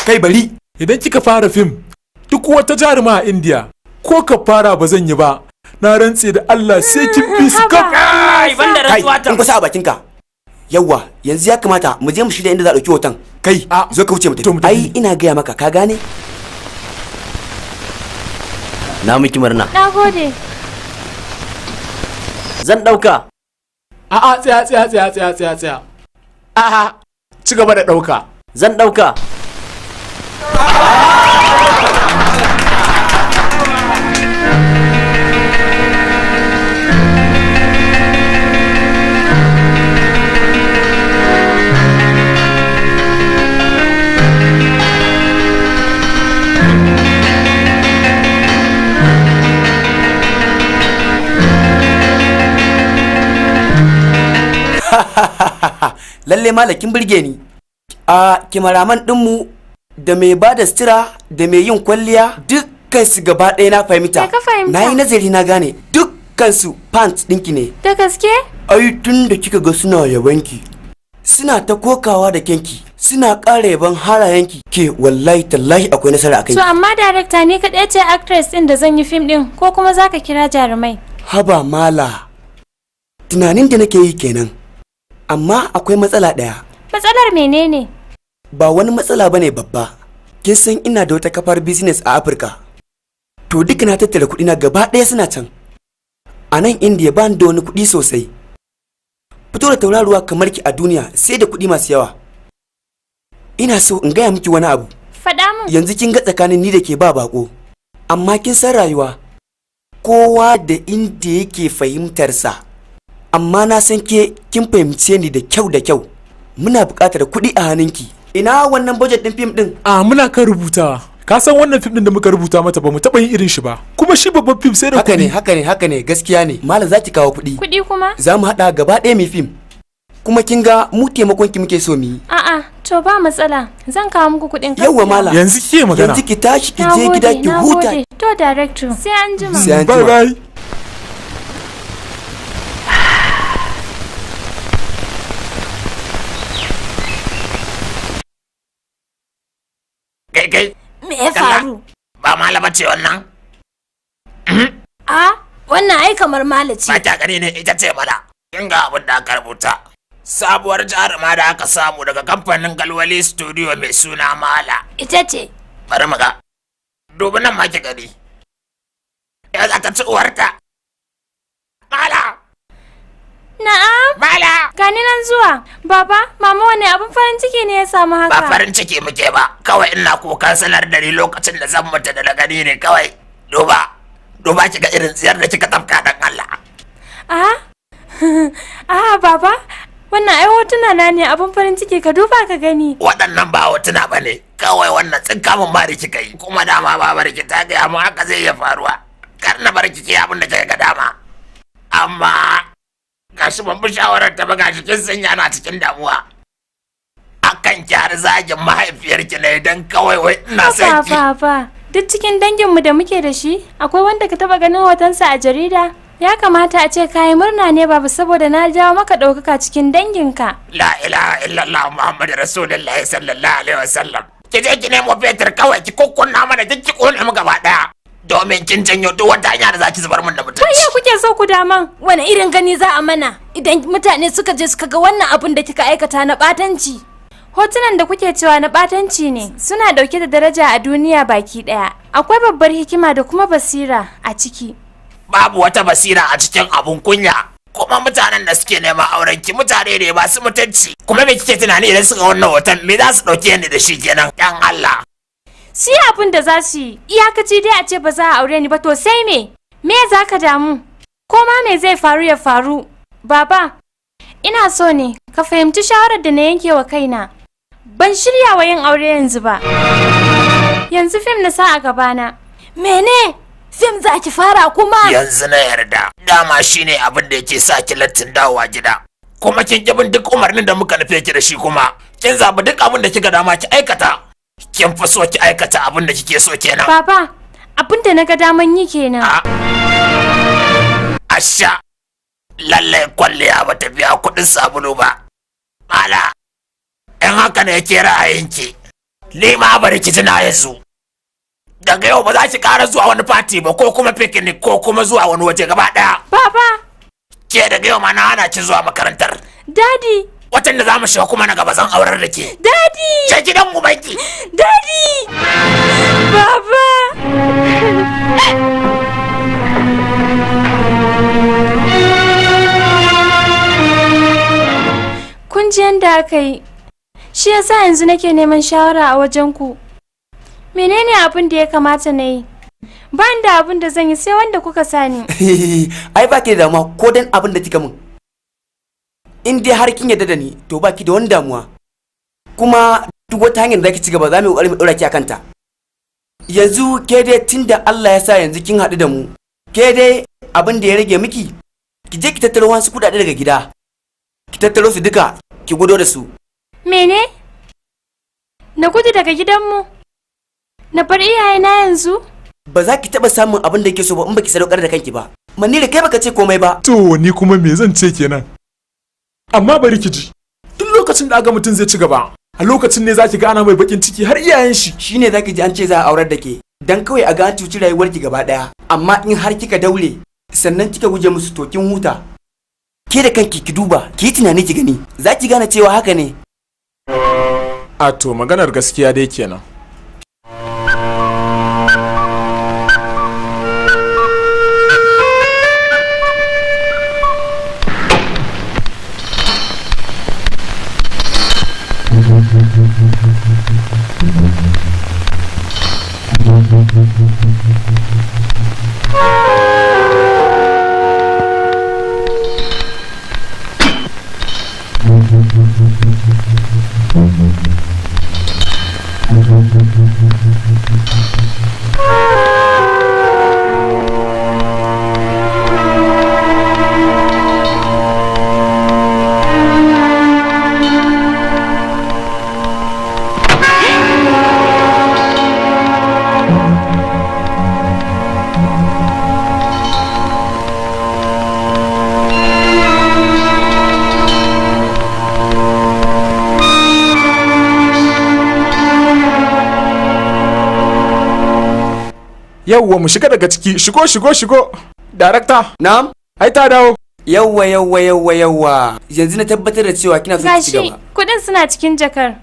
Kai bari idan kika fara fim duk wata jaruma a India ko ka fara ba zan yi ba. Na rantse da Allah sai kin fi su ka. Kai banda rantsuwa ta. Kun kusa a bakinka. Yawwa yanzu ya kamata mu je mu shirya inda za a dauki hoton. Kai zo ka wuce mu tafi. Ai ina gaya maka ka gane? Na miki murna. Na gode. Zan ɗauka. A'a tsaya. A'a ci gaba da ɗauka. Zan ɗauka. Lalle malakin burge ni. A kimaraman ɗinmu da mai ba da sutura da mai yin kwalliya dukkan su gaba ɗaya na fahimta. Na yi nazari na gane dukkan su pants ɗinki ne. Da gaske? Ai tun da kika ga suna yabanki. Suna ta kokawa da kyanki. Suna ƙara yaban halayenki. Ke wallahi tallahi akwai nasara a kai. To amma darakta ni kaɗai ce actress ɗin da zan yi fim ɗin ko kuma za ka kira jarumai? Haba mala. Tunanin da nake yi kenan. Amma akwai matsala ɗaya. Matsalar menene? Ba wani matsala bane babba. Kin san ina da wata kafar business a Afirka. To duka na tattara kuɗi na gaba ɗaya suna can. A nan India ba da wani kuɗi sosai. Fito da tauraruwa kamar ki a duniya sai da kuɗi masu yawa. Ina so in gaya miki wani abu. Faɗa mun. Yanzu kin ga tsakanin ni da ke ba bako. Amma kin san rayuwa. Kowa da inda yake fahimtarsa. Amma na san kin fahimce ni da kyau. Muna buƙatar kuɗi a hannunki. Ina wannan budget ɗin fim ɗin? Muna kan rubutawa. Ka san wannan fim ɗin da muka rubuta mata ba mu taɓa yin irin shi ba. Kuma shi babban fim sai da kuɗi. Haka ne gaskiya ne. Malam za ki kawo kuɗi. Kuɗi kuma? Za mu haɗa gaba ɗaya mai fim. Kuma kin ga mu taimakon ki muke so mu yi. A'a, to ba matsala. Zan kawo muku kuɗin. Yawwa malam. Yanzu kike magana. Yanzu ki tashi ki je gida ki huta. To director. Sai an jima. Bye. Kai. Me ya faru? Ba malama ce wannan? Wannan ai kamar malaci. Ba ta gani ne ita ce mana. Kin ga abin da aka rubuta. Sabuwar jaruma da aka samu daga kamfanin Galwali Studio mai suna Mala. Ita ce. Bari mu ga. Dubi nan ma ki gani. Ya za ta ci uwarta. Mala. Na'am. Mala. Gani nan zuwa. Baba, mama wani abin farin ciki ne ya samu haka? Ba farin ciki muke ba. Kawai ina kukan sanar da ni lokacin da zan mutu da na gani ne kawai. Duba ki ga irin tsiyar da kika tafka dan Allah. Baba. Wannan ai hotuna na ne abin farin ciki ka duba ka gani. Waɗannan ba hotuna ba ne. Kawai wannan tsinka mun mari kika yi. Kuma dama babar ki ta gaya mu haka zai iya faruwa. Kar na bar kike abin da kika ga dama. Amma gashi ban bi shawarar ta ba gashi kin sanya na cikin damuwa. Akan kyar zagin mahaifiyarki ne dan kawai wai ina son ki. Baba, duk cikin danginmu da muke da shi, akwai wanda ka taba ganin hotonsa a jarida? Ya kamata a ce kayi murna ne baba saboda na jawo maka ɗaukaka cikin danginka. La ilaha illallah Muhammadu Rasulullahi sallallahu alaihi wasallam. Ki je ki nemo fetur kawai ki kokkunna mana duk ki kone mu gaba daya. Domin kin janyo duk wata hanya da zaki zubar min da mutunci. Wai kuke so ku daman? Wani irin gani za a mana idan mutane suka je suka ga wannan abun da kika aikata na batanci? Hotunan da kuke cewa na batanci ne suna dauke da daraja a duniya baki daya. Akwai babbar hikima da kuma basira a ciki. Babu wata basira a cikin abun kunya. Kuma mutanen da suke neman auren ki mutane ne masu mutunci. Kuma me kike tunani idan suka wannan hoton me za su dauke ni da shi kenan? Dan Allah. Si abin da za su yi iyakaci dai a ce ba za a aure ni ba to sai me za ka damu? Ko ma me zai faru ya faru? Baba, ina so ne ka fahimci shawarar da na yanke wa kaina. Ban shirya wa yin aure yanzu ba. Yanzu fim na sa a gabana. Mene? Fim za ki fara kuma? Yanzu na yarda. Dama shine abin da yake sa ki lattin dawowa gida. Kuma kin bin duk umarnin da muka nufe ki da shi kuma. Kin zabi duk abin da kika dama ki aikata. Kin fi so ki aikata abin da kike so kenan. Baba, abin da na ga daman yi kenan. Asha. Lalle kwalliya ba ta biya kuɗin sabulu ba. Mala. In haka ne yake ra'ayinki. Ni ma bari ki tuna yanzu. Daga yau ba za ki ƙara zuwa wani fati ba ko kuma picnic ko kuma zuwa wani waje gaba ɗaya. Baba! Ke daga yau ma na hana ki zuwa makarantar. Daddy! Watan da za mu shiga kuma na gaba zan aurar da ke. Daddy! Ce gidan ubanki. Daddy! Baba! ji yadda aka yi. Shi yasa yanzu nake neman shawara a wajen ku. Menene abin da ya kamata na yi? Ban da abin da zan yi sai wanda kuka sani. Ai ba ki da damuwa ko dan abin da kika min. In dai har kin yarda da ni to ba ki da wani damuwa. Kuma duk wata hanyar da zaki ci gaba za mu yi kokari mu dora ki akan ta. Yanzu ke dai tunda Allah ya sa yanzu kin haɗu da mu. Ke dai abin da ya rage miki ki je ki tattaro wasu kuɗaɗe daga gida. Ki tattaro su duka ki gudo da su. Mene? Na gudu daga gidanmu? Na bar iyayena yanzu? Ba za ki taɓa samun abin da kike so ba in baki sadaukar da kanki ba. Manira kai baka ce komai ba. To ni kuma me zan ce kenan? Amma bari ki ji. Duk lokacin da aga mutum zai ci gaba, a lokacin ne zaki ga ana mai bakin ciki har iyayen shi. Shine zaki ji an ce za a aurar da ke. Dan kawai a ga an cuci rayuwarki gaba daya. Amma in har kika daure sannan kika guje musu to kin huta. Ke da kanki ki duba, ki yi tunani ki gani. Za ki gane cewa haka ne. A to maganar gaskiya dai kenan. Yawwa mu shiga daga ciki, shigo. Darakta. Na'am. Ai ta dawo. Yawwa. Yanzu na tabbatar da cewa kina so ki ci gaba. Gashi, kudin suna cikin jakar.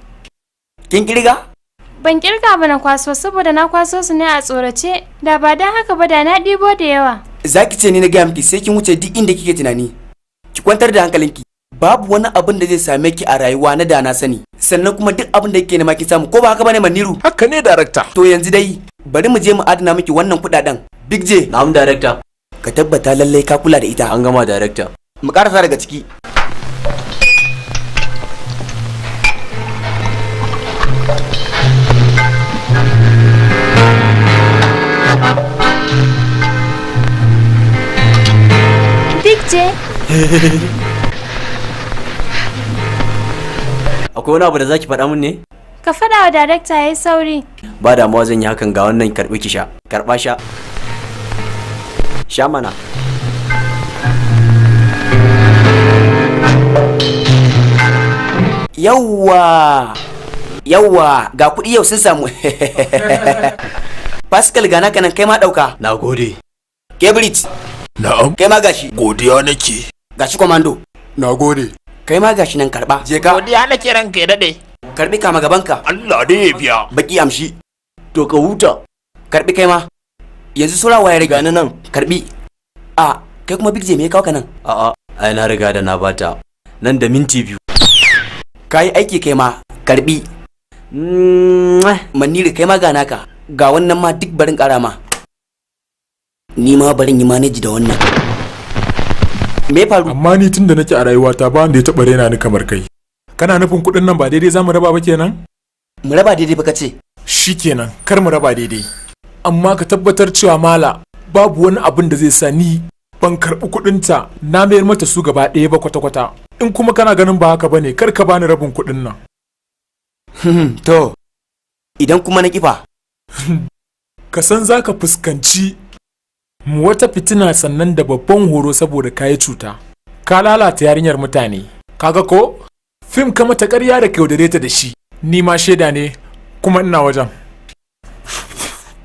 Kin kirga? Ban kirga ba na kwaso saboda na kwaso su ne a tsorace. Da ba dan haka ba da na ɗibo da yawa. Zaki ce ni na gaya miki sai kin wuce duk inda kike tunani. Ki kwantar da hankalinki. Babu wani abin da zai same ki a rayuwa na da na sani. Sannan kuma duk abin da kike nema ki samu ko ba haka bane Maniru? Haka ne darakta. To yanzu dai bari mu je mu adana miki wannan kudaden. Big J. Na'am darakta. Ka tabbata lallai ka kula da ita. An gama darakta. Mu karasa daga ciki. Big J. Akwai wani abu da zaki faɗa mun ne? Ka faɗa wa darakta yayi sauri. Ba damuwa zan yi hakan, ga wannan karɓi ki sha. Karɓa sha. Sha mana. Yawwa ga kuɗi yau sun samu. Pascal ga naka nan kai ma ɗauka. Na gode. Kebrit. Na'am. Kai ma gashi. Godiya nake. Gashi komando. Na gode. Kai ma gashi nan karɓa. Je ka. Godiya nake ranka ya daɗe. Karɓi kama gabanka. Allah dai ya biya. Baki amshi. To ka huta. Karɓi kai ma. Yanzu sura waye riga Gani nan. Karɓi. A kai kuma Big J me ya kawo ka nan? A'a, ai na riga da na bata. Nan da minti 2. Kayi aiki kai ma. Karɓi. Maniri kai ma ga naka. Ga wannan ma duk barin ƙara ma. Ni ma barin yi maneji da wannan. Me faru? Amma ni tun da nake a rayuwata ba wanda ya taɓa rena ni kamar kai. Kana nufin kuɗin nan ba daidai za mu raba ba kenan? Mu raba daidai ba kace. Shikenan, kar mu raba daidai. Amma ka tabbatar cewa mala babu wani abin da zai sa ni ban karɓi kuɗinta na mayar mata su gaba ɗaya ba kwata-kwata. In kuma kana ganin ba haka bane kar ka bani rabin kuɗin nan. To, idan kuma na kifa. Ka san za ka fuskanci wata fitina sannan da babban horo saboda kayi cuta. Ka lalata yarinyar mutane. Kaga ko? Fim ka mata ƙarya da kaudare ta da shi. Ni ma shaida ne kuma ina wajen.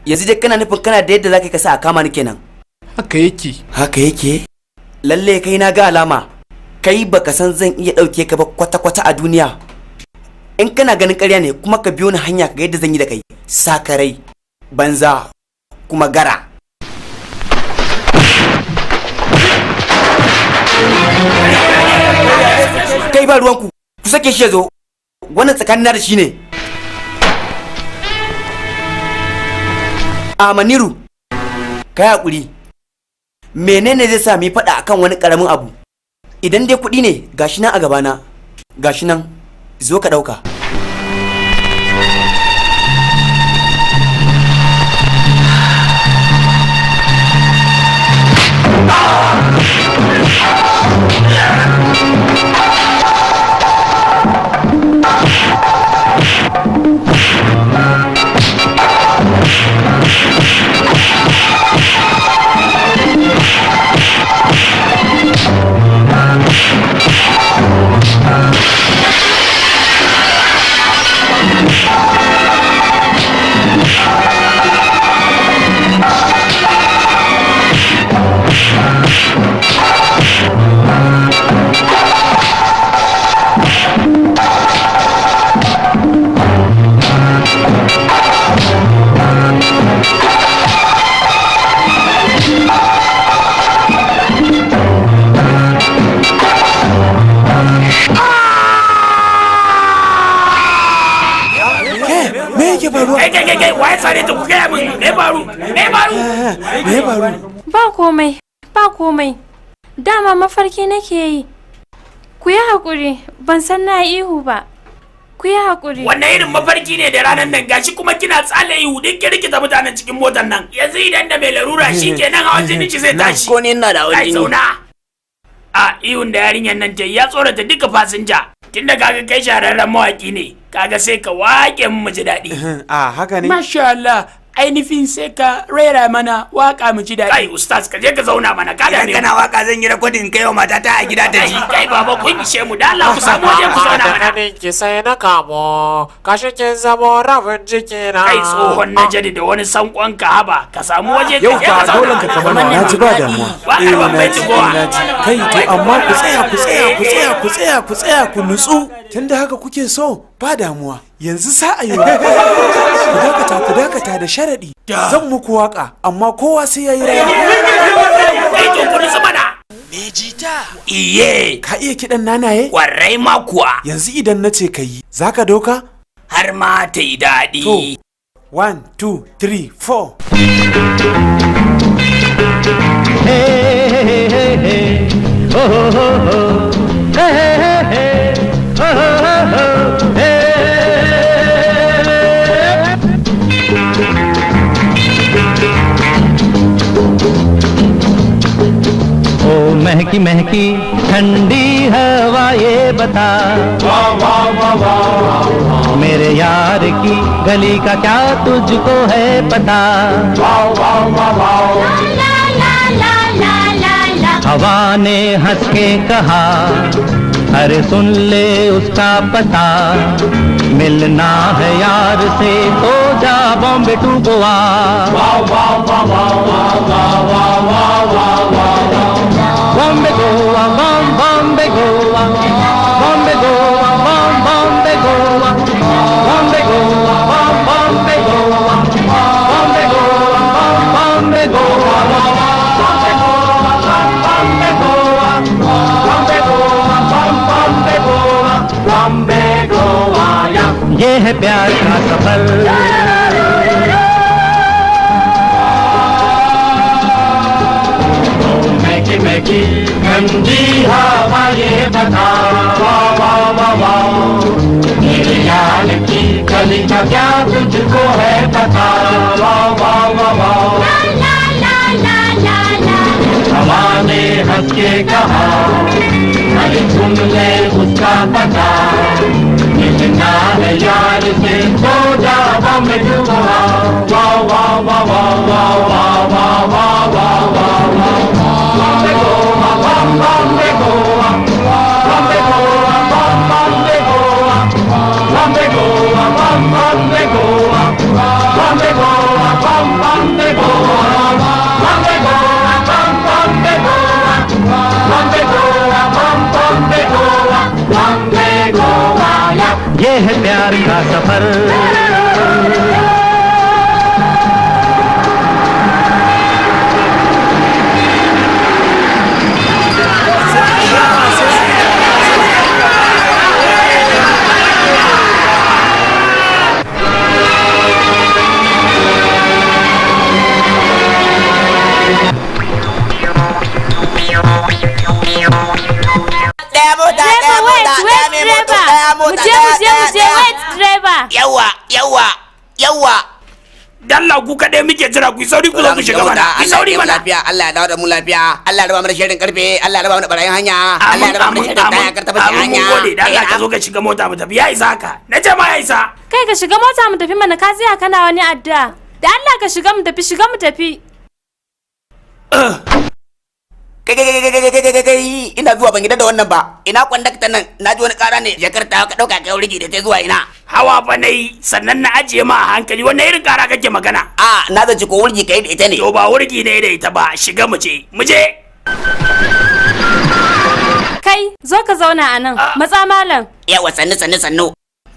Yanzu dai kana nufin kana da yadda zaka kasa a kama ni kenan. Haka yake. Haka yake? Lalle kai na ga alama. Kai baka san zan iya ɗauke ka ba kwata-kwata a duniya. In kana ganin ƙarya ne kuma ka biyo ni hanya ka ga yadda zan yi da kai. Sakarai, banza, kuma gara. Kai ba ruwanku. ku sake shi ya zo, wannan tsakanina da shi ne. A Maniru, ka yi haƙuri, menene zai sa mu faɗa akan wani ƙaramin abu? Idan dai kuɗi ne, gashi nan a gabana, gashi nan, zo ka ɗauka. Ba komai. Dama mafarki nake yi. Ku yi haƙuri, ban san na ihu ba. Ku yi haƙuri. Wannan irin mafarki ne da ranar nan gashi kuma kina tsale ihu din kirkita mutanen cikin motar nan. Yanzu idan da mai larura shi kenan hawan jinin shi zai tashi. Ko ne ina da hawan jini. Zauna. A ihun da yarinyar nan ta ya tsorata duka fasinja. Tunda kaga kai shararren mawaki ne, kaga sai ka waƙe mu ji daɗi. A haka ne. Masha Allah. Ainihin sai ka rera mana waka mu ji daɗi. Kai ustaz ka je ka zauna mana ka da ne. Kana waka zan yi rekodin kai wa matata a gida ta ji. Kai baba kun ishe mu da Allah ku samu waje ku zauna mana. Ki sai na kamo kashi kin zamo rabin jiki na. Kai tsohon na jadi da wani sankon ka haba ka samu waje ka je ka zauna. Yau ka dole ka kamar na ji ba damuwa. Kai to amma ku tsaya ku nutsu. Tunda haka kuke so ba damuwa. Yanzu sa a yi ku dakata da sharaɗi. Zan muku waka amma kowa sai ya yi rawa. Kai to ku nutsu mana. Me jita? Iye. Ka iya kiɗan nanaye? Kwarai ma kuwa. Yanzu idan na ce ka yi, za ka doka? Har ma ta yi daɗi. To, 1, 2, 3, 4. Hey, hey, hey, hey. Oh, oh, oh, oh. Hey, hey, hey. Oh, oh, oh, oh. Hey. महकी महकी ठंडी हवा ये बता मेरे यार की गली का क्या तुझको है पता हवा ने हंस के कहा अरे सुन ले उसका पता मिलना है यार से तो जा बॉम्बे टू Goa Bombay Goa, Bombay Goa, Bombay Goa, Bombay Goa, Bombay Goa, Bombay Goa, Bombay Goa, Bombay Goa, Bombay Goa, Bombay Goa, Bombay Goa, Bombay Goa, ये है प्यार का सफर की ठंडी हवा ये बता मेरे यार की गली का क्या तुझको है पता हवा ने हंस के कहा अरे सुन ले उसका पता मिलना है यार से तो जा बॉम्बे गोवा वाह वाह वाह वाह वाह वाह वाह वाह वाह Bombay Goa, Bombay Goa, Bombay Goa, Bombay Goa, Bombay Goa, Bombay Goa, Bombay Goa, Bombay Goa, Bombay Goa, Bombay Goa, Bombay Goa, Bombay Goa, Bombay Goa, ये है प्यार का सफर mota. Mu je wait driver. Yawa. Dalla ku kadai muke jira ku sauri ku zo ku shiga mana. Ku sauri mana. Allah ya dawo da mu lafiya. Allah ya raba mu da shirin karfe. Allah ya raba mu da barayin hanya. Allah ya raba mu da shirin taya kar tabbata hanya. Mun gode da Allah ka zo ka shiga mota mu tafi. Ya isa haka. Na ce ma ya isa. Kai ka shiga mota mu tafi mana, ka tsaya kana wani addu'a. Da Allah ka shiga mu tafi. Kai ina zuwa ban gida da wannan ba. Ina kwandakta nan naji wani kara ne jakarta ka dauka kai wurgi da ta zuwa ina. Hawa fa nayi sannan na ajiye ma a hankali. Wannan irin kara kake magana? Na zaci ko wurgi kai da ita ne. To ba wurgi ne da ita ba, shiga mu je. Kai zo ka zauna a nan, matsa malam. Yawa sannu.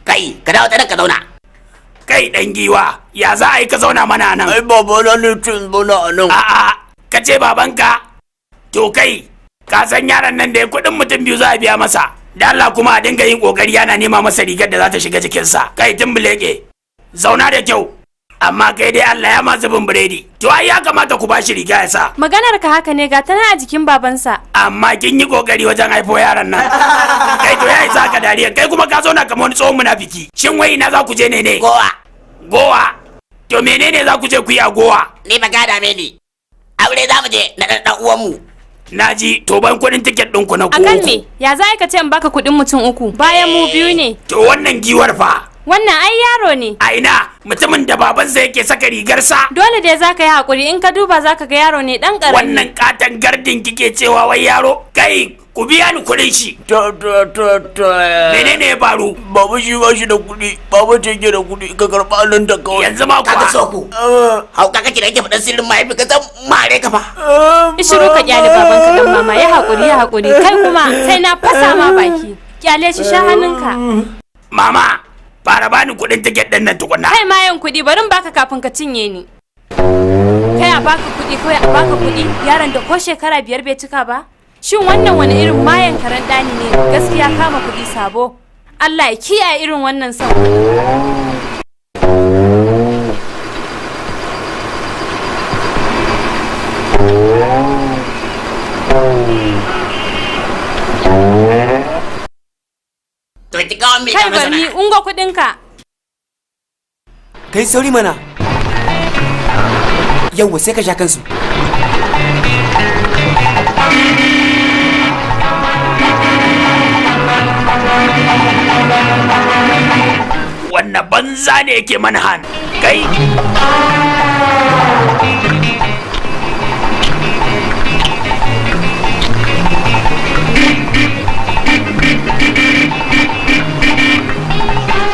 Kai ka dawo ta nan ka zauna. Kai dan giwa, ya za a yi ka zauna mana nan? Ai baba na ne tun bana nan. Ka ce babanka? To kai, ka san yaron nan da ya kuɗin mutum biyu za a biya masa. Da Allah kuma a dinga yin kokari yana nema masa rigar da za ta shiga jikinsa. Kai tumbuleke, zauna da kyau. Amma kai dai Allah ya ma zubin biredi. To ai ya kamata ku bashi riga ya sa. Maganar ka haka ne, ga tana a jikin babansa. Amma kin yi kokari wajen haifo yaron nan. Kai to ya isa ka dariya. Kai kuma ka zauna kamar wani tsohon munafiki. Shin wai ina za ku je ne? Gowa. To menene za ku je ku yi a Gowa? Ni ba ka dame ni. Aure za mu je na dan uwanmu. Naji, to ban kudin tiket ɗinku na ko. Akan me? Ya za ka ce in baka kudin mutum uku? Bayan mu biyu ne. To wannan giwar fa. Wannan ai yaro ne. A ina mutumin da babansa yake saka rigarsa. Dole dai za ka yi hakuri, in ka duba za ka ga yaro ne dan ƙarami. Wannan katon gardin kike cewa wai yaro? Kai ku biya ni kudin shi. Menene ya faru? Baba shi ba shi da kuɗi. Baba ce ke da kuɗi ka karɓa nan da kawai. Yanzu ma kuwa. Kaga so ku. Hauka kake da yake faɗan sirrin mahaifi ka san mare ka fa. Ishiru ka kyale baban ka dan mama, ya hakuri. Kai kuma sai na fasa ma baki. Kyale shi sha hannunka. Mama, fara bani kuɗin tiket ɗin nan tukunna. Kai ma yin kuɗi, bari in baka kafin ka cinye ni. Kai a baka kuɗi, yaron da ko shekara 5 bai cika ba? Shin wannan wani irin mayan karen ɗani ne? Gaskiya kama kuɗi sabo. Allah ya kiyaye irin wannan son. Kai bari, ungo kuɗinka. Kai sauri mana. Yawwa sai ka sha kansu. Wannan banza ne yake mana han. Kai.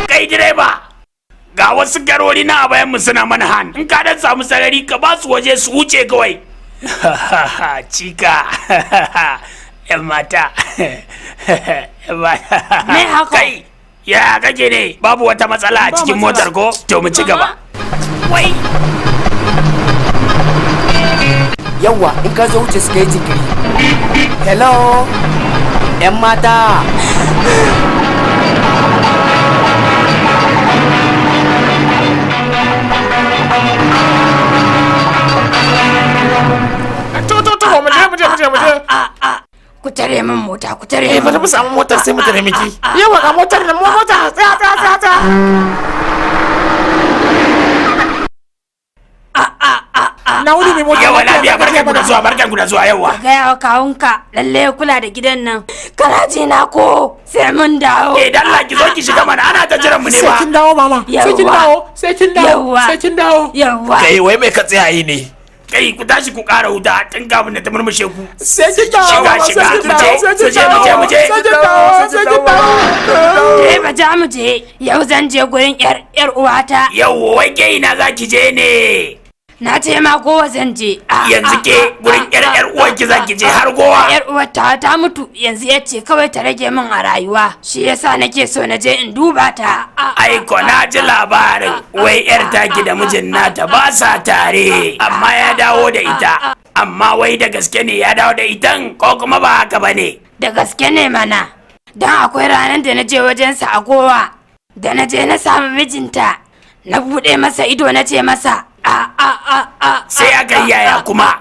Kai direba. Ga wasu garori na a bayan mu suna mana han. In ka dan samu sarari ka ba su waje su wuce kawai. Cika. Yan mata. Me haka? Kai. Ya kake ne? Babu wata matsala a cikin motar ko? To mu ci gaba. Wai. Yawwa in ka zo wuce suka yi jinkiri. Hello. Yan mata. mu je. Ku tare min mota, ku tare min. Bari mu samu motar sai mu tare miki. Yawa ga motar nan, mota. Tsaya. Na wuni mai mota. Yawa lafiya, barkan ku da zuwa yawa. Ga yawa kawunka, lalle ya kula da gidan nan. Kana ji na ko sai mun dawo. Dan Allah ki zo ki shiga mana, ana ta jiran mu ne ba. Sai kin dawo mama. Sai kin dawo. Yawa. Kai wai mai ka tsaya yi ne? Kai ku tashi ku ƙara wuta tun kafin da ta murmushe ku. Sai kin dawo. Shiga mu je. Mu je. Yau zan je gurin yar uwata. Yau wai ke ina za ki je ne? Na ce ma Gowa zan je. Yanzu ke gurin yar uwarki za ki je har Gowa? Yar uwarta ta mutu, yanzu ya ce kawai ta rage min a rayuwa. Shi yasa nake so na je in duba ta. Aiko na ji labarin wai yar taki da mijin nata ba sa tare, amma ya dawo da ita. Amma wai da gaske ne ya dawo da itan ko kuma ba haka ba ne? Da gaske ne mana. Dan akwai ranar da na je wajensa a Gowa. Da na je na samu mijinta. Na buɗe masa ido na ce masa sai aka yi yaya kuma?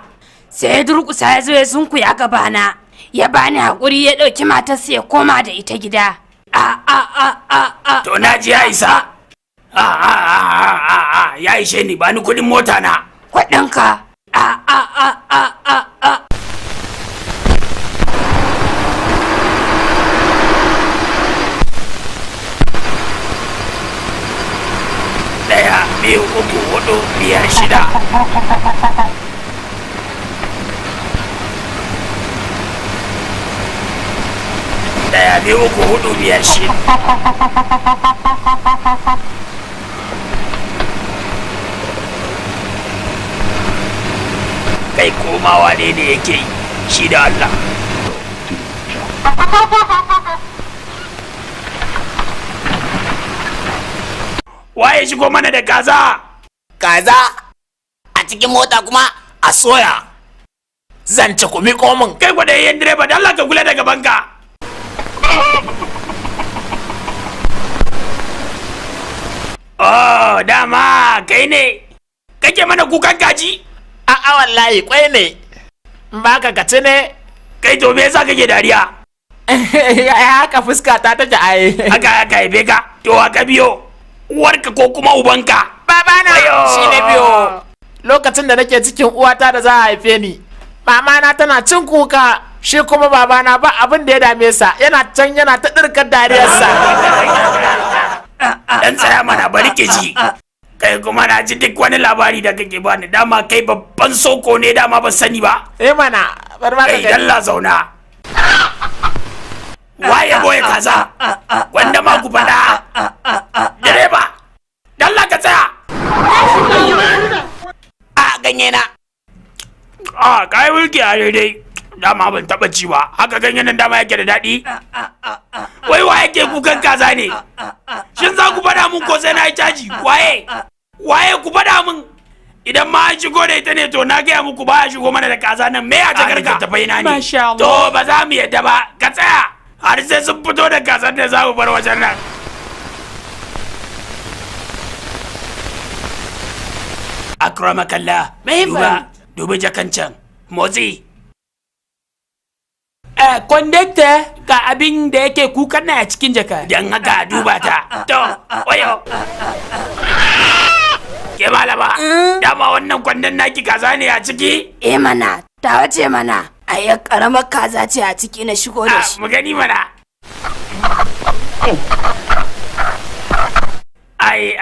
Sai ya durƙusa ya zo ya sunkuya gabana, ya bani haƙuri ya ɗauki matarsa ya koma da ita gida. To na ji ya isa. Ya ishe ni, ba ni kudin mota na. Kuɗinka. Ɗaya, biyu, uku, hudu, biyar, shida. Ɗaya, biyu, uku, hudu, biyar, shida. Kai komawa ne da yake yi shi da Allah. Waye shigo mana da kaza? Kaza a cikin mota kuma a soya. Zan ci kumi komin. Kai gwadayyen direba da Allah ka kula da gabanka. Oh, dama kai ne kake mana kukan kaji? A'a wallahi kwai ne. Baka kaci ne. Kai to me yasa kake dariya? Haka fuska ta take ai. Haka haife ka? To ka biyo. Uwarka ko kuma ubanka? Babana shi ne biyo. Lokacin da nake cikin uwata da za a haife ni, mamana tana cin kuka, shi kuma babana ba abin da ya dame sa, yana can yana ta ɗirkar dariyarsa. Dan tsaya mana bari ke ji. Kai kuma na ji duk wani labari da kake bani, dama kai babban soko ne, dama ban sani ba. Mana bar ma ka kai dalla zauna. Waye boye kaza? Wanda ma ku faɗa. Direba, dalla ka tsaya. A ganye na. Kai wulki a daidai. Dama ban taɓa ci ba. Haka ganyen nan dama yake da daɗi. Wai wa yake kukan kaza ne? Shin za ku faɗa mun ko sai na yi caji? Waye ku faɗa mun? Idan ma an shigo da ita ne to na gaya muku ba a shigo mana da kaza nan, me a jakar ka tafai na ne? To ba za mu yadda ba, ka tsaya har sai sun fito da kazan da za mu bar wajen nan. Akramakallah, dubi jakan can, motsi. Kondekta ga abin da yake kukan na a cikin jaka. Don haka duba ta. To, wayo. Ke malama, dama wannan kwandon naki kaza ne a ciki? Mana, ta wace mana. Ai karamar kaza ce a ciki na shigo da shi. Mu gani mana. Ai.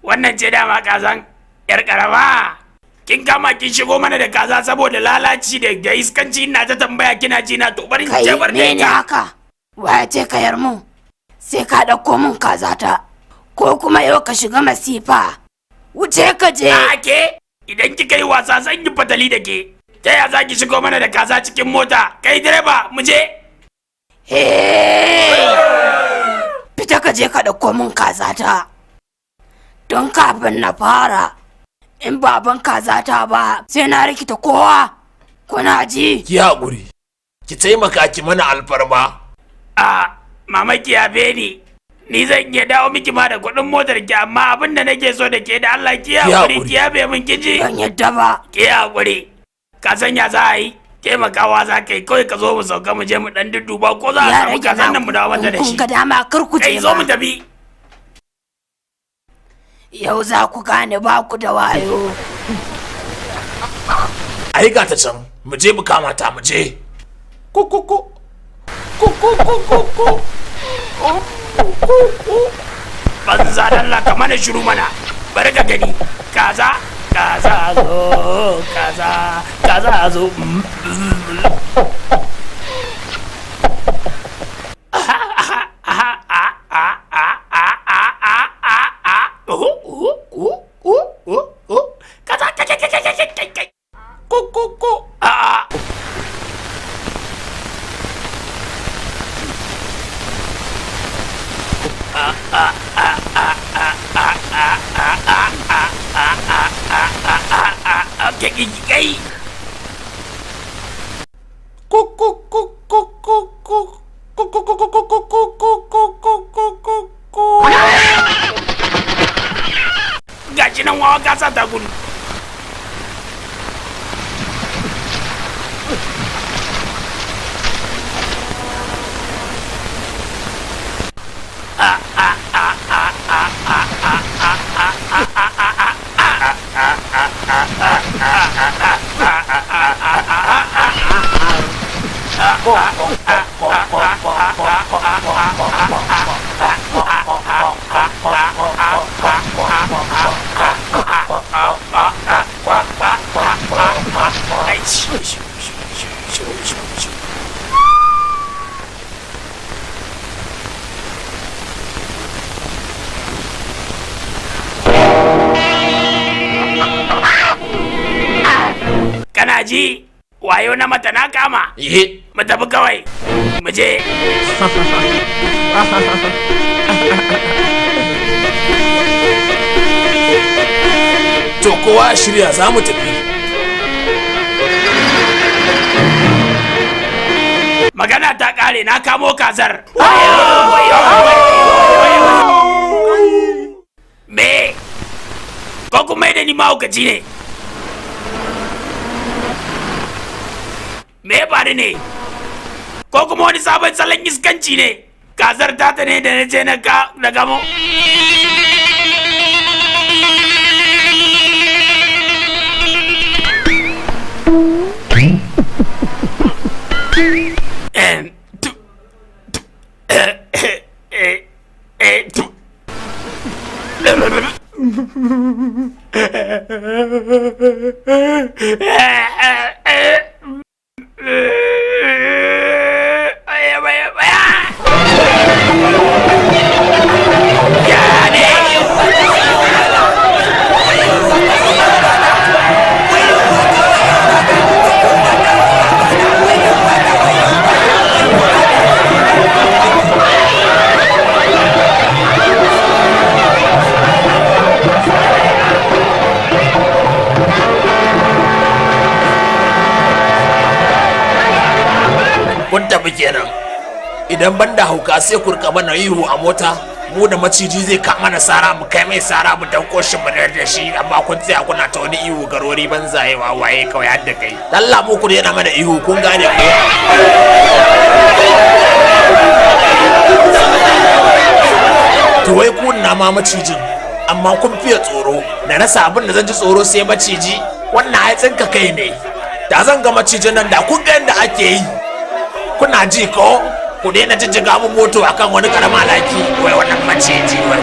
Wannan ce dama kazan yar karama. Kin kama kin shigo mana da kaza saboda lalaci da iskanci, ina ta tambaya kina ji na to barin jabar da ita. Kai ne haka? Waye ce ka yar mun? Sai ka dauko mun kaza ta. Ko kuma yau ka shiga masifa. Wuce ka je. Ke idan kika yi wasa zan yi fatali da ke. Ta ya za ki shigo mana da kaza cikin mota? Kai direba mu je. Fita ka je ka dauko mun kaza ta. Don kafin na fara. In baban kaza ta ba sai na rikita kowa. Kuna ji? Ki haƙuri. Ki taimaka ki mana alfarma. Mama ki yabe ni. Ni zan iya dawo miki ma da kuɗin motar ki, amma abin da nake so da ke da Allah ki haƙuri, ki yabe min kiji. Ban yadda ba. Ki haƙuri. Ka sanya za a yi. Taimakawa za ka yi, kawai ka zo mu sauka mu je mu ɗan dudduba ko za a samu kazan nan mu dawo mata da shi. Kun ga dama kar ku je. Kai zo mu tafi. Yau za ku gane ba ku da wayo. Ai ga ta can, mu je mu kama ta, mu je. Kukuku. Banza dalla ka mana shiru mana. Bari ka gani. Kaza zo. Kaza zo. Kai. Gashi nan wawa gasa ta gudu. kana ji wayo na mata na kama mu tafi kawai mu je. To kowa shirya za mu tafi. Magana ta kare, na kamo kazar. Me? Ko kuma da ni mahaukaci ne? Me ya faru ne? Ko kuma wani sabon salon iskanci ne? Kazar ta ne da na je na gamo. Kun tafi kenan. Idan banda hauka sai ku rika mana ihu a mota, mu da maciji zai kama na sara mu kai mai sara mu danko shi mu da shi, amma kun tsaya kuna ta wani ihu garori banzaye waye kawai har da kai. Allah mu ku daina mana ihu kun gane ko? To wai ku na ma macijin, amma kun fiye tsoro. Da rasa abin da zan ji tsoro sai maciji. Wannan ai tsinka kai ne. Da zan ga macijin nan da kun ga yadda ake yi. Kuna ji ko? Ku daina jijjiga mun moto akan wani karama laki. Wai wannan maciji wai.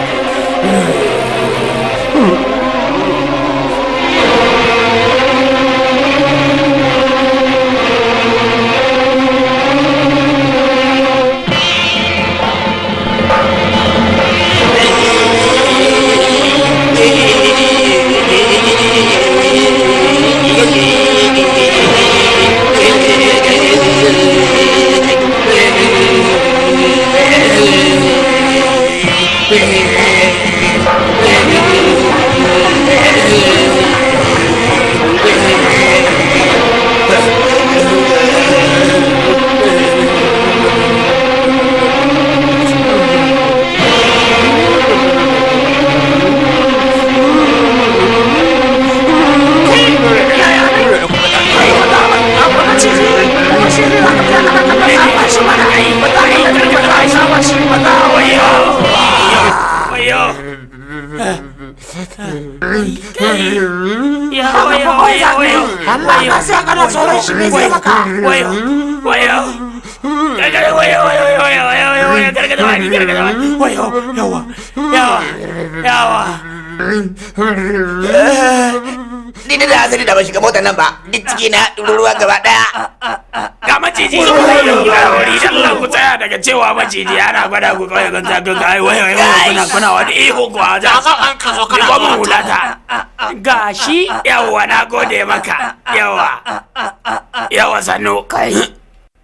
Ni da azali da ba shiga motar nan ba, duk ciki na ruwa gaba daya. Ga maciji wuri Allah ku tsaya daga cewa maciji ana gwada ku kawai kan zaga ga wai kuna wani ihu ko a ja an ka zo kana ko hulata. Gashi yawa na gode maka yawa sannu kai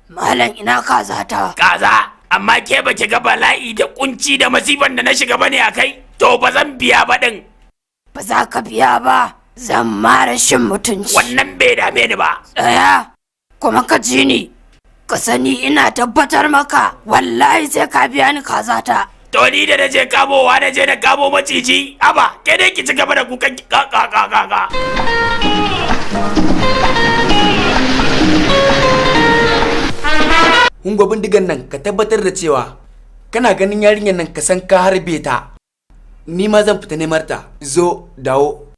malam ina kaza ta kaza amma ke baki ga bala'i da kunci da masifan da na shiga bane akai to ba zan biya ba din. Ba za ka biya ba, zan mara shin mutunci. Wannan bai dame ni ba. Tsaya, kuma ka ji ni, ka sani ina tabbatar maka, wallahi sai ka biya ni kazata. To ni da naje kamowa na je na kamo maciji, aba, ke dai ki ci gaba da kukan ka. Hungo bindigan nan ka tabbatar da cewa kana ganin yarinyar nan ka san ka harbe ta. Ni ma zan fita neman ta. Zo dawo.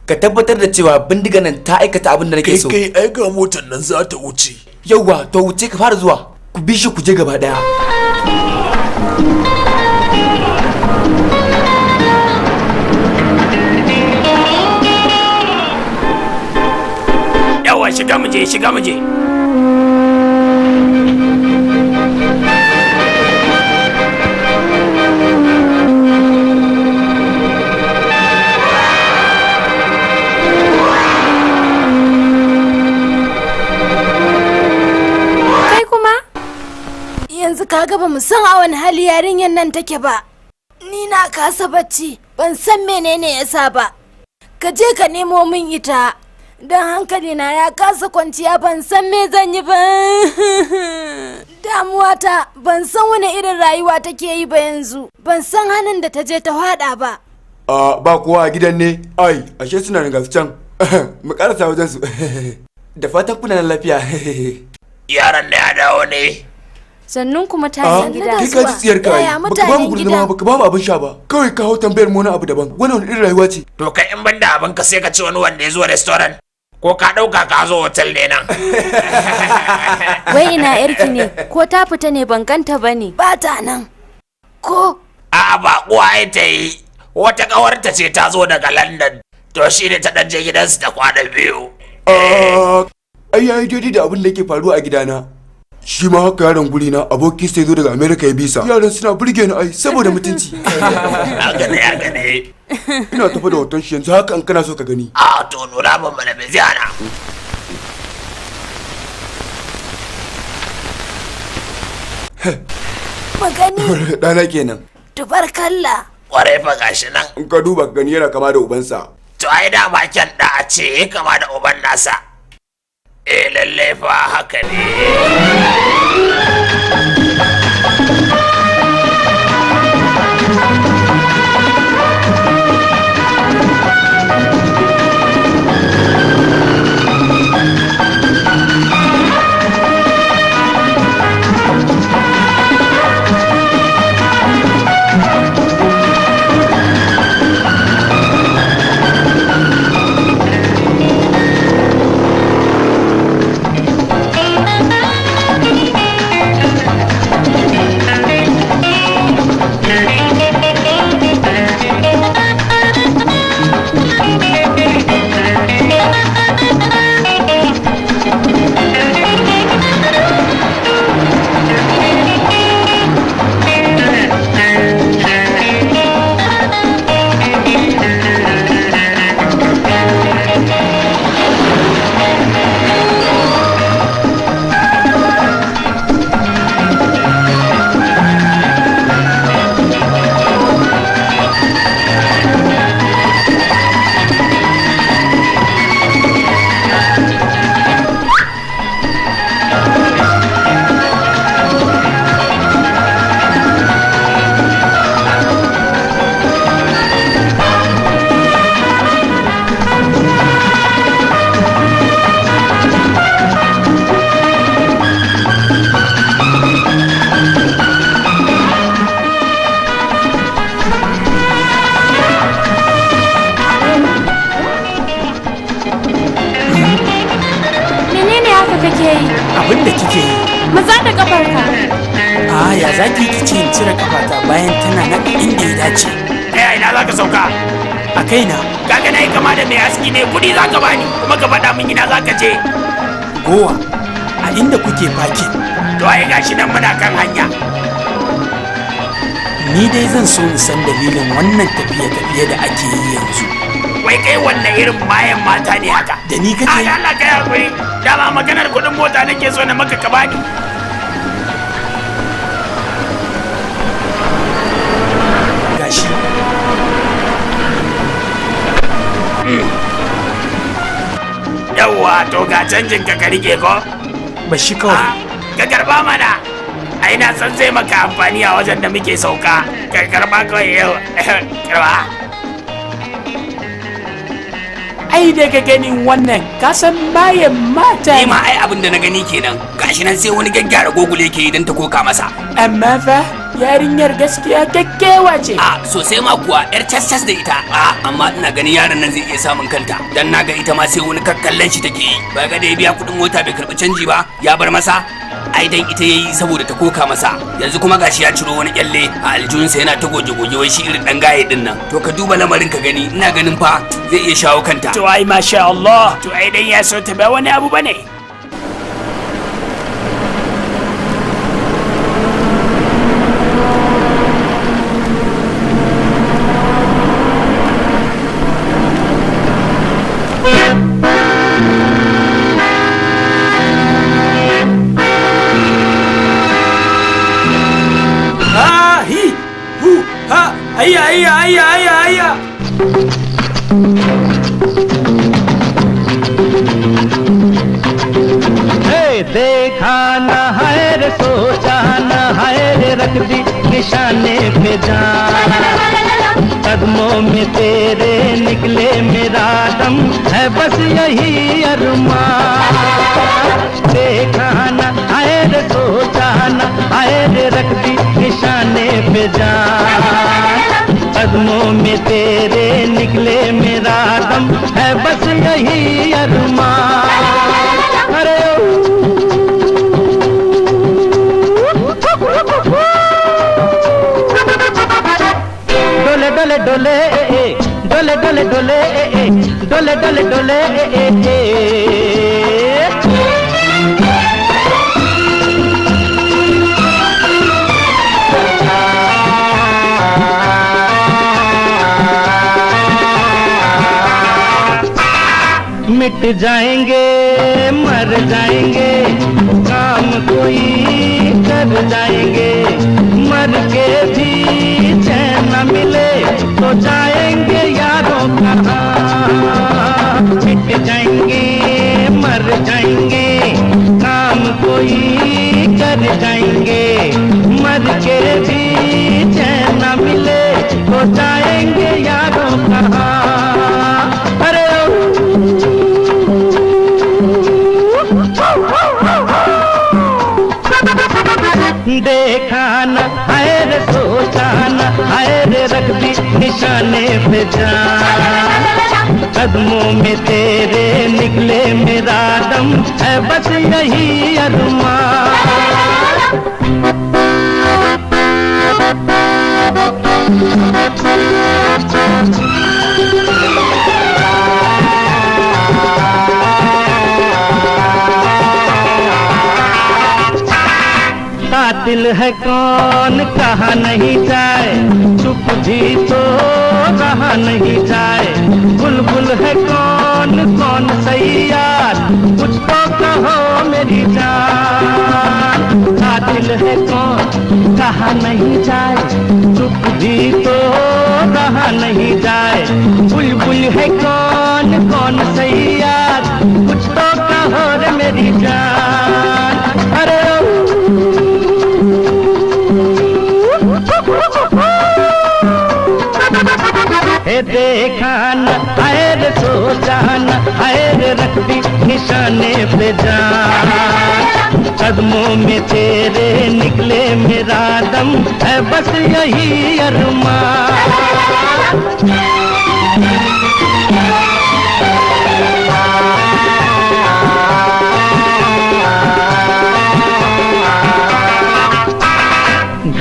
Ka tabbatar da cewa bindigan nan ta aikata abin da nake so. Kai aika motar nan za ta wuce. Yauwa, to wuce ka fara zuwa. Ku bi shi ku je gaba daya. Yawa shiga muje. kaga ba mu san a wani hali yarinyar nan take ba. Ni na kasa bacci, ban san menene yasa ba. Ka je ka nemo min ita. Don hankali na ya kasa kwanciya, ban san me zan yi ba. Damuwata ban san wani irin rayuwa take yi ba yanzu. Ban san hannun da ta je ta hada ba. Ba kowa a gidan ne. Ai, ashe suna da gasu can. Mu karasa wajen su. Da fatan kuna lafiya. Yaran da ya dawo ne. Sannun ku mutanen gida. Kai ka ji tsiyar ka. Baka ba mu gudunma, baka ba mu abin sha ba. Kawai ka hau tambayar mu wani abu daban. Wannan irin rayuwa ce. To kai in banda abin ka sai ka ci wani wanda ya zo restaurant. Ko ka ɗauka ka zo hotel ne nan. Wai ina yarki ne, ko ta fita ne ban ganta ba ne. Ba ta nan. Ko? A ba kuwa ta yi. Wata ƙawarta ce ta zo daga London. To shi ne ta ɗan je gidansu da kwana 2. Ai yayi daidai da abin da yake faruwa a gidana. Shi ma haka yaron guri na aboki sai zo daga America ya bisa. Yaran suna burge ni ai saboda mutunci. Ya gane. Ina tafi da hoton shi yanzu haka in kana so ka gani. A to nuna min mana me zai hana. Magani. Dana kenan. Tubarkalla. Kwarai fa gashi nan. In ka duba gani yana kama da ubansa. To ai da ba kyan da a ce kama da uban nasa. Lalle fa haka ne. abin da kike yi. Maza da kafarka. Ya zaki kici in cire kafata bayan tana nan inda ya dace. Kai ina za ka sauka? A kaina. Kaga na yi kama da mai aski ne, kudi za ka bani kuma ka faɗa min ina za ka je. Gowa, a inda kuke faki. To ai gashi nan muna kan hanya. Ni dai zan so in san dalilin wannan tafiye-tafiye da ake yi yanzu. Wai kai wannan irin mayan mata ne haka? Da ni kake? Ai Allah kai hakuri. Dama maganar kuɗin mota nake so na maka ka bani. Gashi. Yawwa to ga canjin ka rike ko? Bashi kawai. Ka karba mana. Ai na san zai maka amfani a wajen da muke sauka. Ka karba kawai yau. Karba. Ai daga ganin wannan ka san bayan mata. Ni ma ai abin da na gani kenan. Gashi nan sai wani gaggara gogule yake idan ta koka masa. Amma fa yarinyar gaskiya kyakkyawa ce. Sosai ma kuwa yar cas da ita. Amma ina ganin yaron nan zai iya samun kanta. Dan na ga ita ma sai wani kakkallan shi take yi. Ba ga da ya biya kuɗin mota bai karɓi canji ba, ya bar masa. Ai dan ita yayi saboda ta koka masa. Yanzu kuma gashi ya ciro wani kyalle a aljihunsa yana ta goge-goge wai shi irin dan gaye din nan. To ka duba lamarin ka gani, ina ganin fa zai iya shawo kanta. To ai masha Allah. To ai dan ya so ta ba wani abu bane. देखा न है रे सोचा न है रे रख दी निशाने पे जान कदमों में तेरे निकले मेरा दम है बस यही अरमान देखा न है रे सोचा न है रे रख दी निशाने पे जान कदमों में तेरे निकले मेरा दम है बस यही अरमान अरे डोले डोले डोले डोले डोले डोले डोले डोले मिट जाएंगे मर जाएंगे काम कोई कर जाएंगे मर के भी चैन न मिले तो जाएंगे यारों कहाँ मिट जाएंगे मर जाएंगे काम कोई कर जाएंगे मर के भी चैन न मिले तो जाएंगे यारों कहाँ अरे देखा न है रे सोचा न है रे रख दी निशाने पे जान कदमों में तेरे निकले मेरा दम है बस यही अरमान कातिल है कौन कहा नहीं जाए चुप भी तो रहा नहीं जाए बुलबुल है कौन कौन सही यार कुछ तो कहो मेरी जान कातिल है कौन कहा नहीं जाए चुप भी तो रहा नहीं जाए बुलबुल है कौन कौन सही यार कुछ तो कहो रे मेरी जान अरे देखा न है रे सोचा न है रे रख दी निशाने पे जान कदमों में तेरे निकले मेरा दम है बस यही अरमान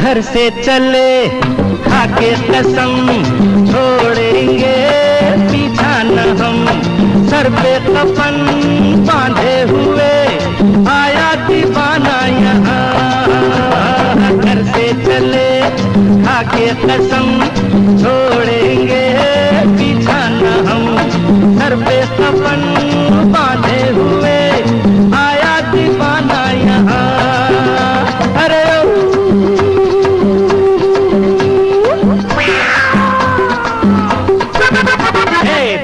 घर से चले खाके कसम छोड़ेंगे पीछा न हम सर पे कफन बांधे हुए आया दीवाना यहाँ घर से चले खाके कसम छोड़ेंगे पीछा न हम सर पे कफन बांधे हुए आया दीवाना यहाँ अरे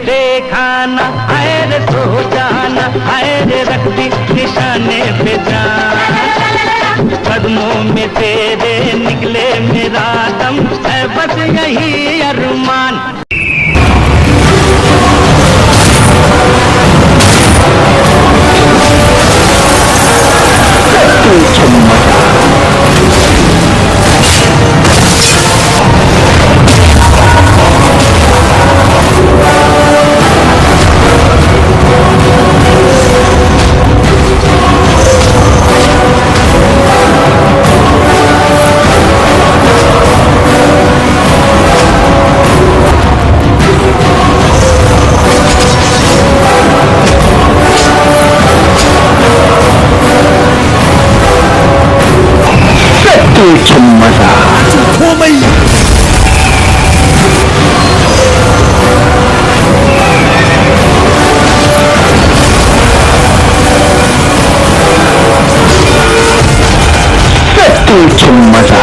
देखा न आए रे सोचा न आए रे रख दी निशाने पे जान कदमों में तेरे निकले मेरा दम है बस यही अरमान Tukin masa komai tukin masa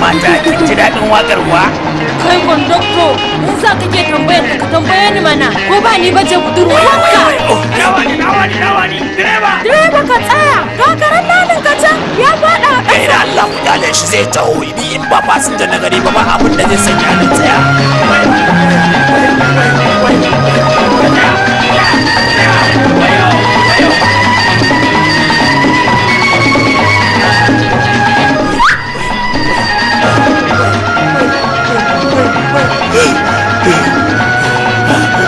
mata kin ji daɗin waƙar kuwa? Kai kondokto, in za ka ke tambayar ka tambaye ni mana, ko ba ni bace budurwarka? Nawa ne, direba! Direba ka tsaya, gagaran nanin ka can ya faɗa a Kai da Allah ku kyale shi zai taho, ni in ba fasinja na gari ba ba abin da zai sanya ni tsaya.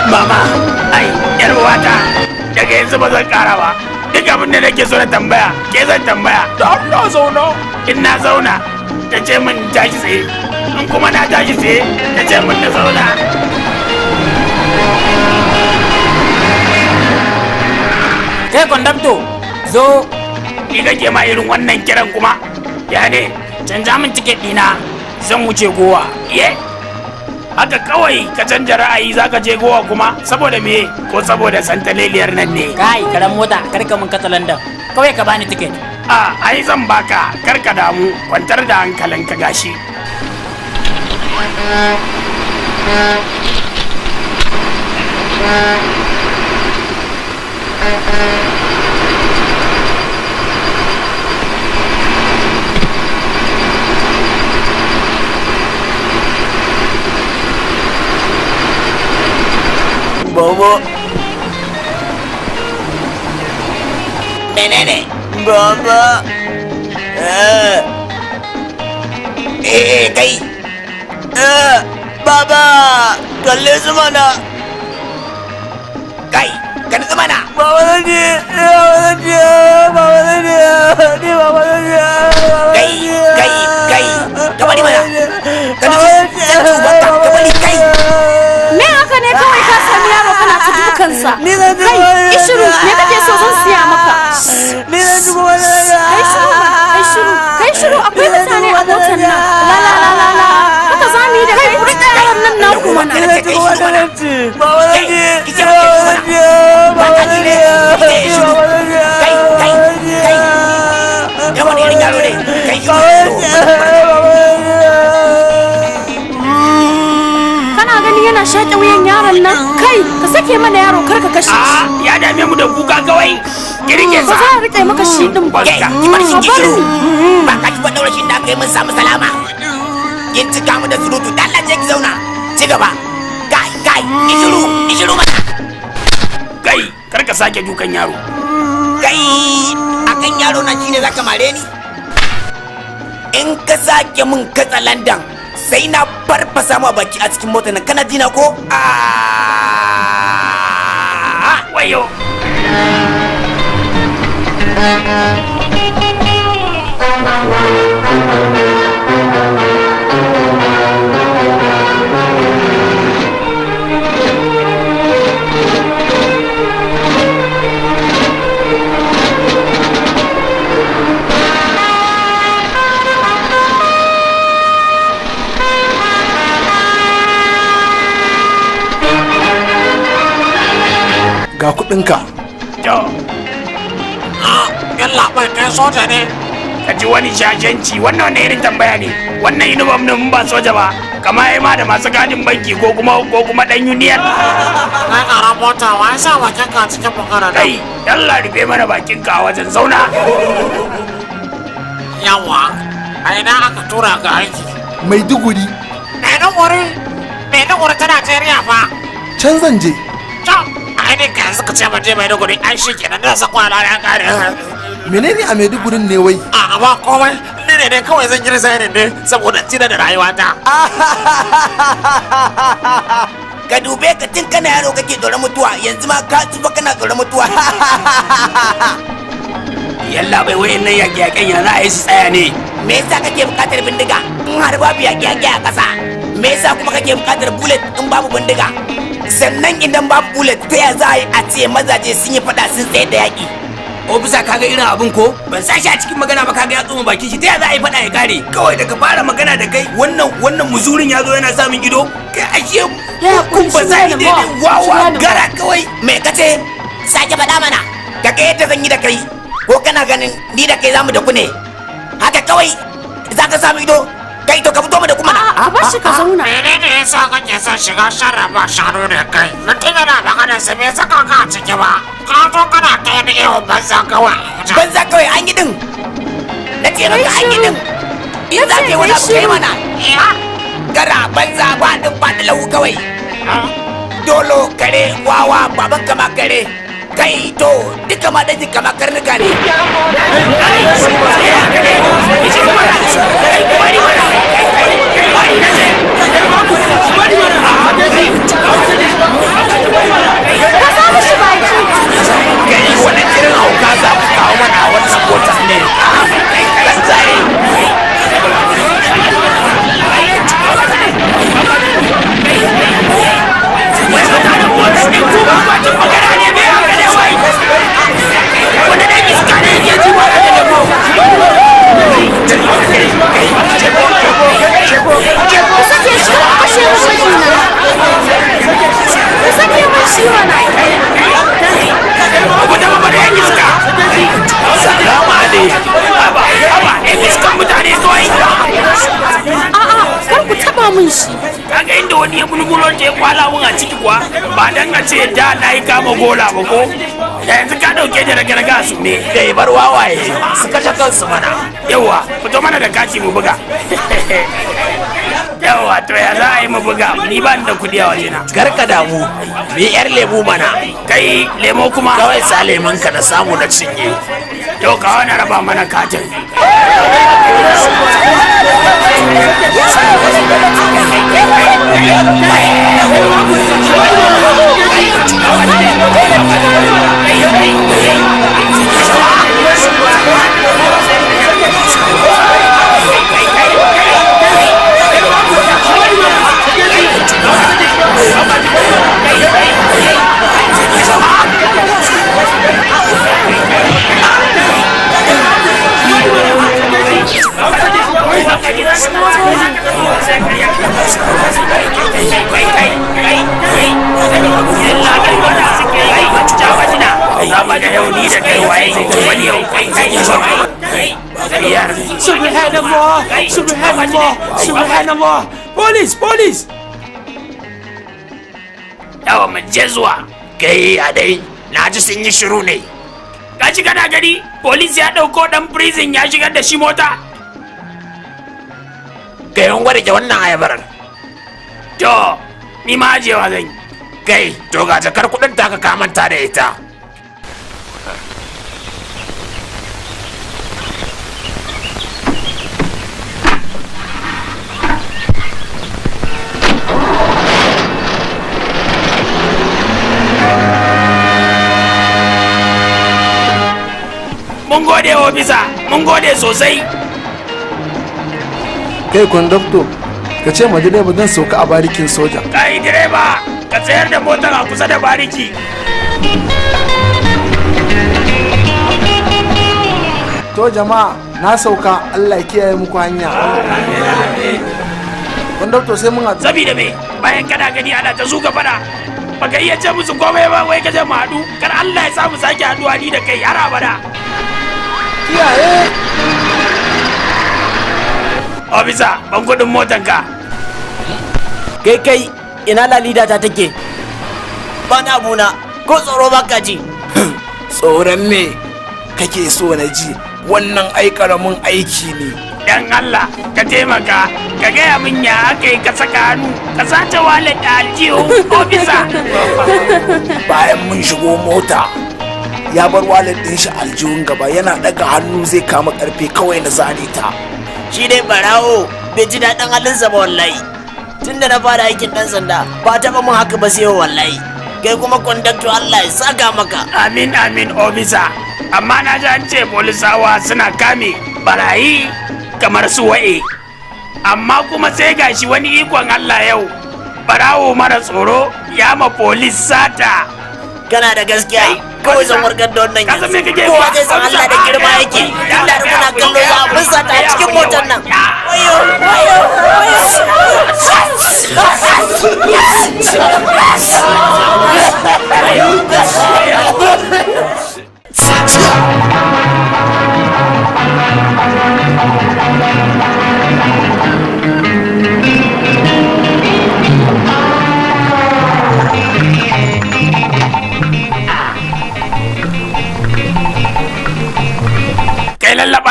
Mama, ai, yar uwata, daga yanzu ba zan ƙara ba. Duk abin da nake so na tambaya, ke zan tambaya. Da Allah zauna. In na zauna, ta ce min tashi tsaye. In kuma na tashi tsaye, ta ce min na zauna. Kai kondakto, zo. Ni kake ma irin wannan kiran kuma? Ya ne, canja min tiket ɗina, zan wuce Gowa. Ye? Haka kawai ka canja ra'ayi za ka je Gowa kuma? Saboda me? Ko saboda santaleliyar nan ne? Kai, karan mota, karka mun katsalandan. Kawai ka bani tiket. Ai zan baka, karka damu, kwantar da hankalinka gashi. Baba. Menene? Baba. Kai. Baba. Kalle su mana. Kai. Kan su mana. Baba zan je. Baba zan je. Baba zan je. Kai. Ka bari mana. Ka nufi. Zan tuba ka. Ka bari kai. Me haka ne kawai ka sami yaro kana ta dukansa? Kai, ishiru, me kake so zan siya maka? Kai shiru, akwai mutane a motar nan. La. Haka za mu yi da kai, kuri yaron nan na kuma na. Yana shaƙe wuyan yaron nan kai ka sake mana yaro kar ka kashe shi. Ya dame mu da kuka kawai kirke sa. Ba za a rike maka shi din ba. Ki bar shi kishiru. Ba ka ji wannan rashin da kai mun samu salama. Kin cika mu da surutu dan Allah je ki zauna. Ci gaba. Kai kishiru mana. Kai kar ka sake dukan yaro. Kai akan yaro na shine zaka mare ni. In ka sake mun katsalandan sai na farfasa ma baki a cikin motar nan kana jina ko? Wayo. Ga kuɗinka. Yalla bai kai soja ne. Ka ji wani shashanci wannan wani irin tambaya ne. Wannan uniform din ba soja ba. Kama ya ma da masu gadin banki ko kuma dan union. Kai ƙaran mota wa ya sa bakin ka cikin magana da. Kai yalla rufe mana bakin ka wajen zauna. Yawa a ina aka tura ga aiki. Maiduguri. Maiduguri ta Najeriya fa. Can zan je. Ai ne ka yanzu ka ce ban je Maiduguri ai shi kenan da san kwana ya kare. Menene a Maidugurin ne wai? A ba komai ne kawai zan yi resignin ne saboda tsira da rayuwata. Ka dube ka tun kana yaro kake tsoron mutuwa yanzu ma ka tsufa kana tsoron mutuwa. Yalla bai wayan nan yaƙe-yaƙen ya za a yi su tsaya ne. Me yasa kake buƙatar bindiga in har babu yaƙe-yaƙe a ƙasa? Me yasa kuma kake buƙatar bullet in babu bindiga? Sannan idan babu bullet ta ya za a yi a ce mazaje sun yi faɗa sun tsaye da yaƙi? Ofisa kaga irin abin ko? Ban sa shi a cikin magana ba kaga ya tsoma bakin shi ta ya za a yi faɗa ya kare? Kawai daga fara magana da kai wannan muzurin ya zo yana samun ido? Kai ashe kun ba za ide ne wawa gara kawai. Me kace? Sake faɗa mana. Ka ga yadda zan yi da kai. Ko kana ganin ni da kai zamu da ku ne? Haka kawai za ka samu ido? kai to ka fito mu da kuma na ka bar shi ka zauna. menene yasa kake son shiga sharaba sharo ne kai mutum yana magana sa me saka ka a ciki ba ka zo kana kai da yawan banza kawai an yi din na ce maka an yi din in za ka yi wani abu kai mana gara banza ba din ba da lau kawai dolo kare wawa baban kama kare kai to duka ma daji kama karnuka ne kai wani irin hauka za ku kawo mana wannan kotan ne kaga inda wani ya bulbulo ta ya kwala mun a ciki kuwa ba dan a ce da na yi kama gola ba ko da yanzu ka dauke da raga su ne da ya bar wawaye su kashe kansu mana yawa fito mana da kati mu buga yawa to ya za a yi mu buga ni ba da kudi a wajena garka damu ni yar lemu mana kai lemo kuma kawai sa lemon ka na samu na cinye to ka wani raba mana katin Subhanallah! Police! Yawa mu je zuwa kai a dai na ji sun yi shiru ne ka shiga na gari police ya dauko dan prison ya shigar da shi mota kai an gwada ke wannan ayabar to ni ma ajewa zan yi kai to ga jakar kudin ta ka kamanta da ita mun gode ofisa mun gode sosai kai kondakto ka ce ma direba zan sauka a barikin soja kai direba ka tsayar da motar a kusa da bariki to jama'a na sauka Allah ya kiyaye muku hanya kondakto sai mun haɗu sabida me bayan kana gani ana ta zuga fada baka iya ce musu komai ba wai ka je mu haɗu kar Allah ya samu sake haɗuwa ni da kai har abada kiyaye ofisa ban kudin motanka kai ina lalida ta take ba na abuna ko tsoro baka ji tsoron me kake so na ji wannan ai karamin aiki ne dan Allah ka taimaka ka gaya min ya aka yi ka saka hannu ka sace wallet da aljihu ofisa bayan mun shigo mota ya bar wallet din shi aljihun gaba yana daga hannu zai kama karfe kawai na zane ta shi dai barawo bai ji daɗin halinsa ba wallahi tunda na fara aikin ɗan sanda ba taɓa mun haka ba sai wallahi kai kuma kondakto Allah ya saka maka amin ofisa amma na ji an ce polisawa suna kame barayi kamar su wa'e amma kuma sai gashi wani ikon Allah yau barawo mara tsoro ya ma polis sata kana da gaskiya kawai zan warkar da wannan yanzu kowa zai san Allah da girma yake inda da muna kallo za a busa ta a cikin motar nan wayo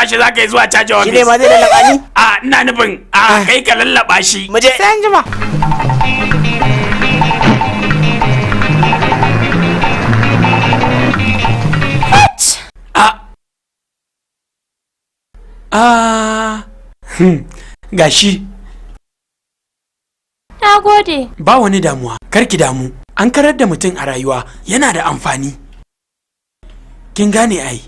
shi za ka yi zuwa caji ofis. Shi ne ma zai lallaba ni? A ina nufin a kai ka lallaba shi. Mu je. Sai an jima. Gashi. Na gode. Ba wani damuwa, karki damu. An karar da mutum a rayuwa yana da amfani. Kin gane ai.